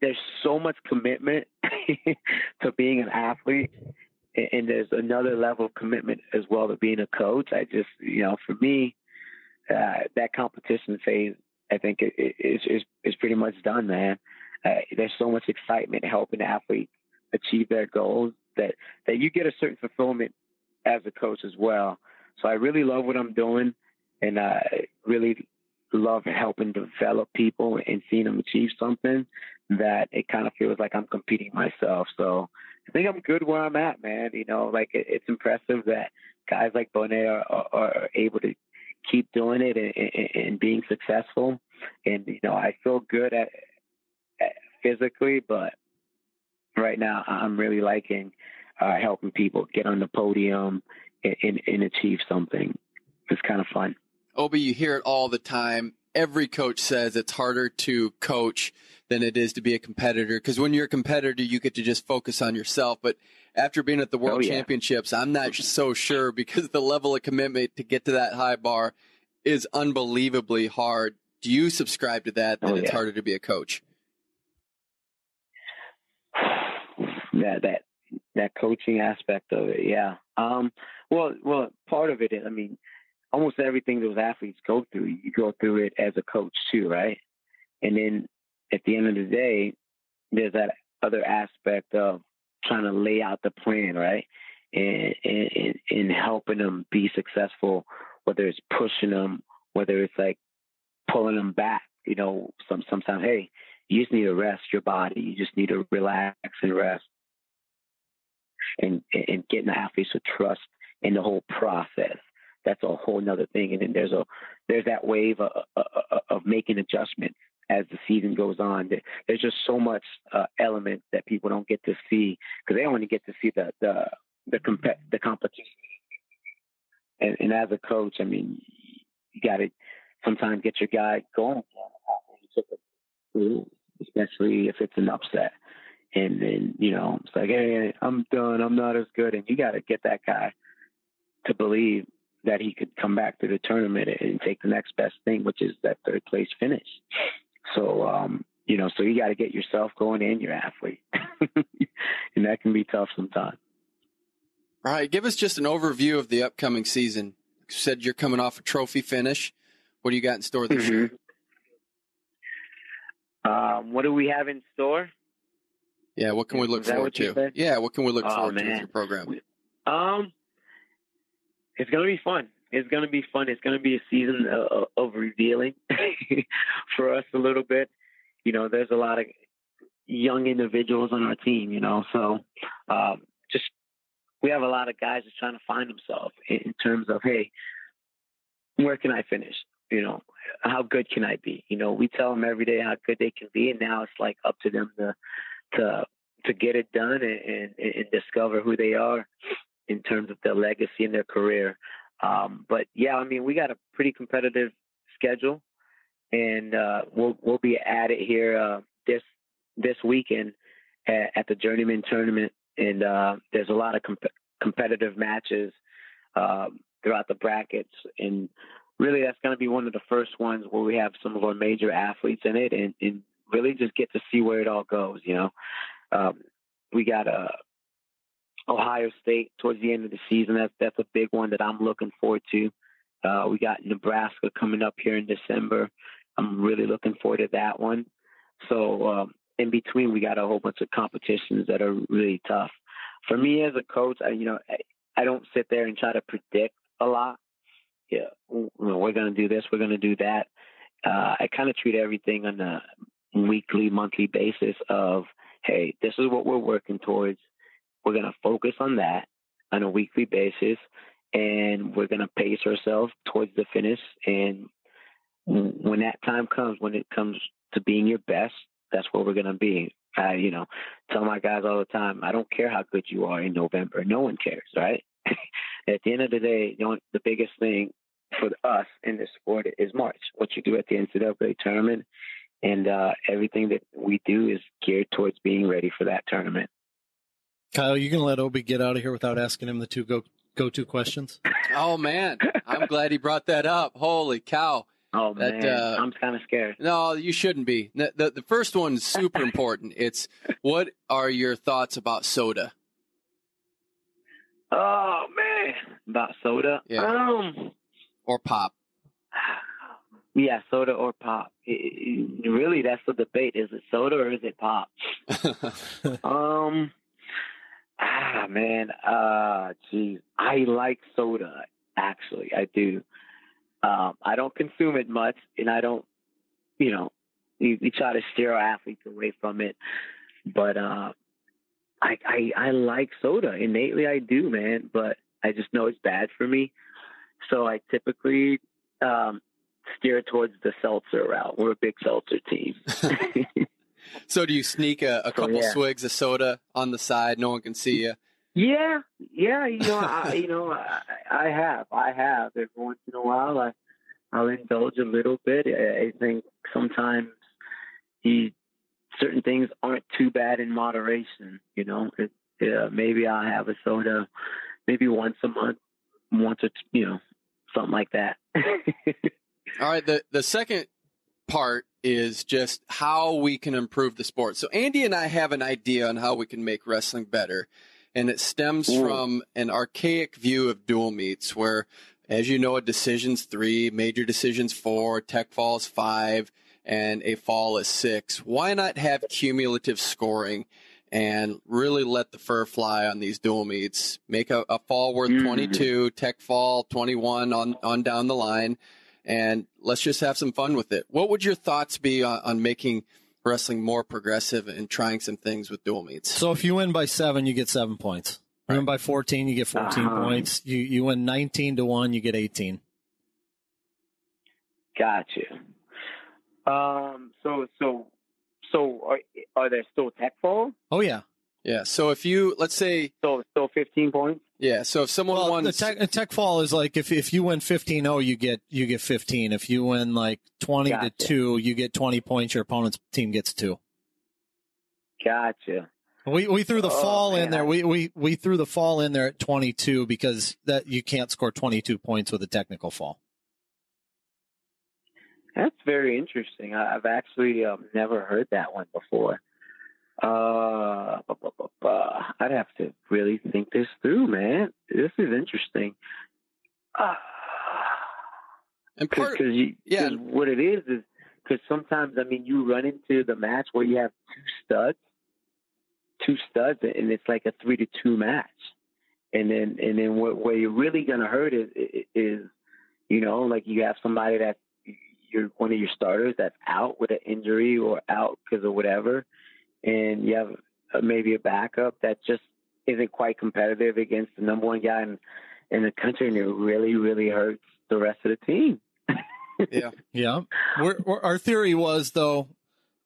There's so much commitment to being an athlete, and there's another level of commitment as well to being a coach. I just, for me, that competition phase, I think is pretty much done, man. There's so much excitement helping athletes achieve their goals that you get a certain fulfillment as a coach as well. So I really love what I'm doing, and I really love helping develop people and seeing them achieve something that it kind of feels like I'm competing myself. So I think I'm good where I'm at, man. It's impressive that guys like Moyer are able to keep doing it and being successful. And, I feel good at physically, but right now I'm really liking helping people get on the podium and achieve something. It's kind of fun. Obe, you hear it all the time. Every coach says it's harder to coach than it is to be a competitor, because when you're a competitor, you get to just focus on yourself. But after being at the World Championships, I'm not so sure, because the level of commitment to get to that high bar is unbelievably hard. Do you subscribe to that it's harder to be a coach? That coaching aspect of it, yeah. Well, part of it is, almost everything those athletes go through, you go through it as a coach too, right? And then at the end of the day, there's that other aspect of trying to lay out the plan, right? And helping them be successful, whether it's pushing them, whether it's like pulling them back. Sometimes, hey, you just need to rest your body. You just need to relax and rest. And getting the athletes to trust in the whole process. That's a whole nother thing. And then there's that wave of making adjustments as the season goes on. There's just so much element that people don't get to see, because they only get to see the competition. And as a coach, you got to sometimes get your guy going, especially if it's an upset. And then, it's like, hey, I'm done. I'm not as good. And you got to get that guy to believe that he could come back to the tournament and take the next best thing, which is that third place finish. So, so you got to get yourself going and your athlete. And that can be tough sometimes. All right. Give us just an overview of the upcoming season. You said you're coming off a trophy finish. What do you got in store this year? What do we have in store? Yeah, what can we look forward to? Yeah, what can we look forward to with your program? It's going to be fun. It's going to be fun. It's going to be a season of revealing for us a little bit. There's a lot of young individuals on our team, so we have a lot of guys just trying to find themselves in terms of, hey, where can I finish? How good can I be? We tell them every day how good they can be, and now it's like up to them to get it done and discover who they are in terms of their legacy and their career. But yeah, we got a pretty competitive schedule, and we'll be at it here this weekend at the Journeyman Tournament, and there's a lot of competitive matches throughout the brackets, and really that's going to be one of the first ones where we have some of our major athletes in it, and really just get to see where it all goes. We got Ohio State towards the end of the season. That's a big one that I'm looking forward to. We got Nebraska coming up here in December. I'm really looking forward to that one. So in between, we got a whole bunch of competitions that are really tough. For me as a coach, I don't sit there and try to predict a lot. Yeah, we're going to do this, we're going to do that. I kind of treat everything on a weekly, monthly basis of, hey, this is what we're working towards. We're going to focus on that on a weekly basis, and we're going to pace ourselves towards the finish. And when that time comes, when it comes to being your best, that's where we're going to be. I, tell my guys all the time, I don't care how good you are in November. No one cares, right? At the end of the day, the biggest thing for us in this sport is March. What you do at the NCAA tournament And everything that we do is geared towards being ready for that tournament. Kyle, you going to let Obe get out of here without asking him the two go-to questions? Oh, man. I'm glad he brought that up. Holy cow. Oh, man. I'm kind of scared. No, you shouldn't be. The first one is super important. It's, what are your thoughts about soda? Oh, man. About soda? Yeah. Or pop. Yeah, soda or pop. Really, that's the debate. Is it soda or is it pop? Geez. I like soda, actually. I do. I don't consume it much, and I don't, you try to steer our athletes away from it. But I like soda. Innately, I do, man. But I just know it's bad for me. So I typically steer towards the seltzer route. We're a big seltzer team. So do you sneak a couple swigs of soda on the side? No one can see you. Yeah. I have. Every once in a while, I'll indulge a little bit. I think sometimes certain things aren't too bad in moderation. Maybe I'll have a soda, maybe once a month, something like that. All right. The second part is just how we can improve the sport. So Andy and I have an idea on how we can make wrestling better. And it stems from an archaic view of dual meets where, as you know, a decision's 3, major decisions 4, tech falls 5, and a fall is 6. Why not have cumulative scoring and really let the fur fly on these dual meets? Make a fall worth 22, tech fall 21 on down the line, and let's just have some fun with it. What would your thoughts be on making wrestling more progressive and trying some things with dual meets? So if you win by 7, you get 7 points. You win by 14, you get 14 points. You win 19-1, you get 18. Gotcha. So are there still tech falls? Oh yeah. Yeah. So if you, let's say, so 15 points. Yeah. So if someone wants, the tech fall is like if you win 15-0, you get 15. If you win like 20-2, you get 20 points. Your opponent's team gets 2. Gotcha. We threw the fall in there. We threw the fall in there at 22 because that you can't score 22 points with a technical fall. That's very interesting. I've actually never heard that one before. I'd have to really think this through, man. This is interesting. And what it is because sometimes, I mean, you run into the match where you have two studs, and it's like a 3-2 match. And then where you're really gonna hurt is like you have somebody that you're one of your starters that's out with an injury or out because of whatever, and you have maybe a backup that just isn't quite competitive against the number one guy in the country, and it really, really hurts the rest of the team. Yeah. Our theory was, though,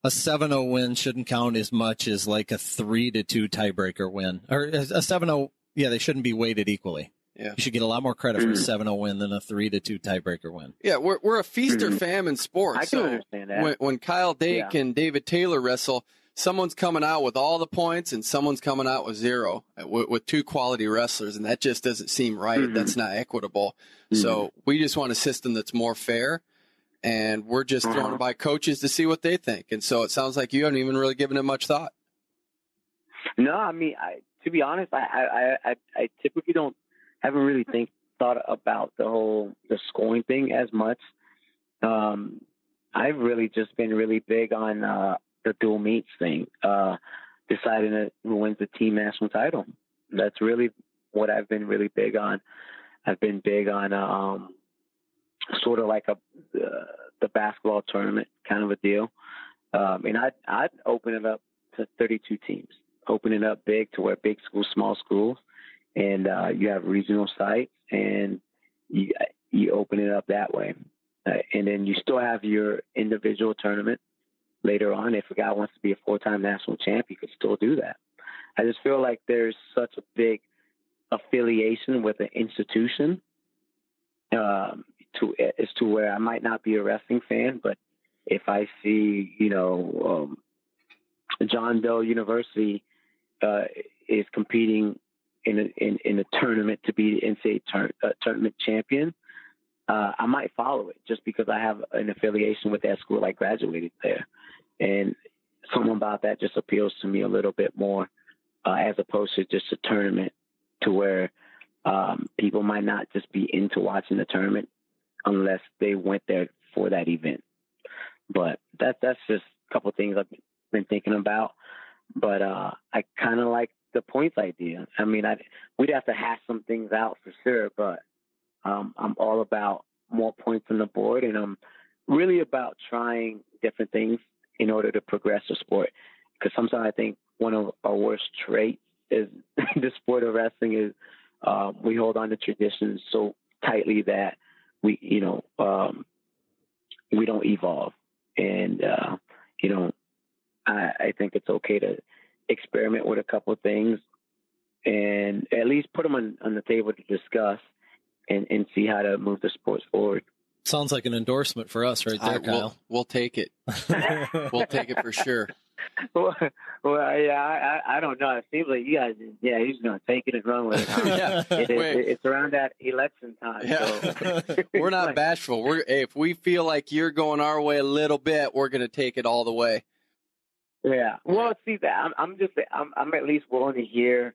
a 7-0 win shouldn't count as much as like a 3-2 tiebreaker win. Or a 7-0, they shouldn't be weighted equally. Yeah. You should get a lot more credit for a 7-0 win than a 3-2 tiebreaker win. Yeah, we're a feast or famine sport. I can understand that. When Kyle Dake and David Taylor wrestle, someone's coming out with all the points and someone's coming out with 0 with 2 quality wrestlers, and that just doesn't seem right. That's not equitable. So we just want a system that's more fair, and we're just thrown by coaches to see what they think. And so it sounds like you haven't even really given it much thought. No, I mean, to be honest, I typically haven't really thought about the scoring thing as much. I've really just been really big on the dual meets thing, deciding who wins the team national title. That's really what I've been really big on. I've been big on sort of like the basketball tournament kind of a deal. And I'd open it up to 32 teams, open it up big to where big schools, small schools, and you have regional sites, and you open it up that way. And then you still have your individual tournament later on. If a guy wants to be a 4-time national champ, you could still do that. I just feel like there's such a big affiliation with an institution as to where I might not be a wrestling fan, but if I see, John Doe University is competing in a tournament to be the NCAA tournament champion, I might follow it just because I have an affiliation with that school. I graduated there, and something about that just appeals to me a little bit more, as opposed to just a tournament to where people might not just be into watching the tournament unless they went there for that event. But that's just a couple of things I've been thinking about. But I kind of like the points idea. I mean, we'd have to hash some things out for sure, but I'm all about more points on the board, and I'm really about trying different things in order to progress the sport. Because sometimes I think one of our worst traits is the sport of wrestling is we hold on to traditions so tightly that we don't evolve. And I think it's okay to experiment with a couple of things and at least put them on the table to discuss and see how to move the sports forward. Sounds like an endorsement for us right there, Kyle. We'll take it. We'll take it for sure. Well, yeah, I don't know. It seems like you guys, he's going to take it and run with it. Yeah. It's around that election time. Yeah. So. We're not bashful. If we feel like you're going our way a little bit, we're going to take it all the way. Yeah. Well, see that I'm at least willing to hear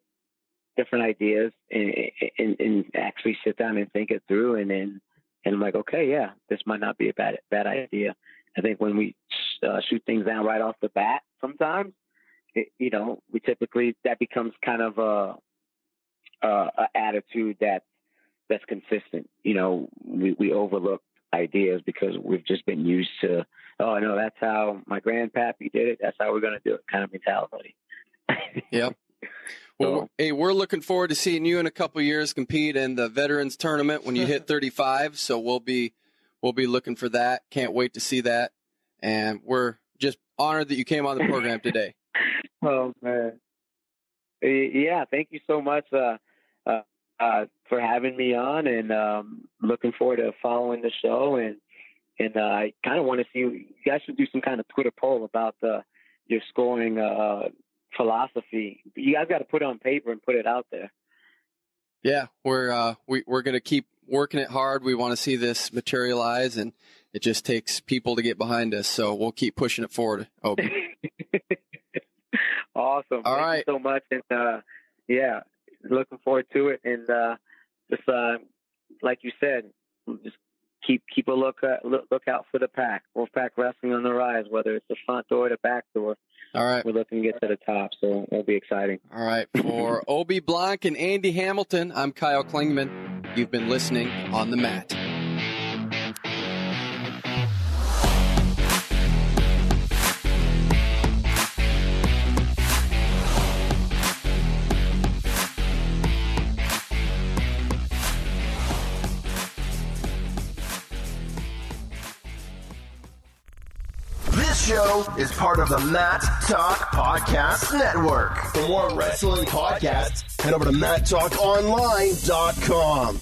different ideas and actually sit down and think it through, and I'm like, okay, yeah, this might not be a bad idea. I think when we shoot things down right off the bat, sometimes, we typically, that becomes kind of a attitude that's consistent. We overlook ideas because we've just been used to, oh no, that's how my grandpappy did it. That's how we're going to do it kind of mentality. Yep. Well, hey, we're looking forward to seeing you in a couple of years compete in the Veterans Tournament when you hit 35. So we'll be looking for that. Can't wait to see that. And we're just honored that you came on the program today. Oh man, yeah, thank you so much for having me on, and looking forward to following the show. And I kind of want to see you guys should do some kind of Twitter poll about your scoring philosophy. You guys got to put it on paper and put it out there. Yeah, we're going to keep working it hard. We want to see this materialize, and it just takes people to get behind us. So we'll keep pushing it forward. Obe. Awesome. All right. Thank you so much. And yeah, looking forward to it. And just like you said, just keep a look out for the pack. Wolfpack Wrestling on the rise, whether it's the front door or the back door. All right. We're looking to get to the top, so it'll be exciting. All right. For Obe Blanc and Andy Hamilton, I'm Kyle Klingman. You've been listening on the mat. This show is part of the Matt Talk Podcast Network. For more wrestling podcasts, head over to MattTalkOnline.com.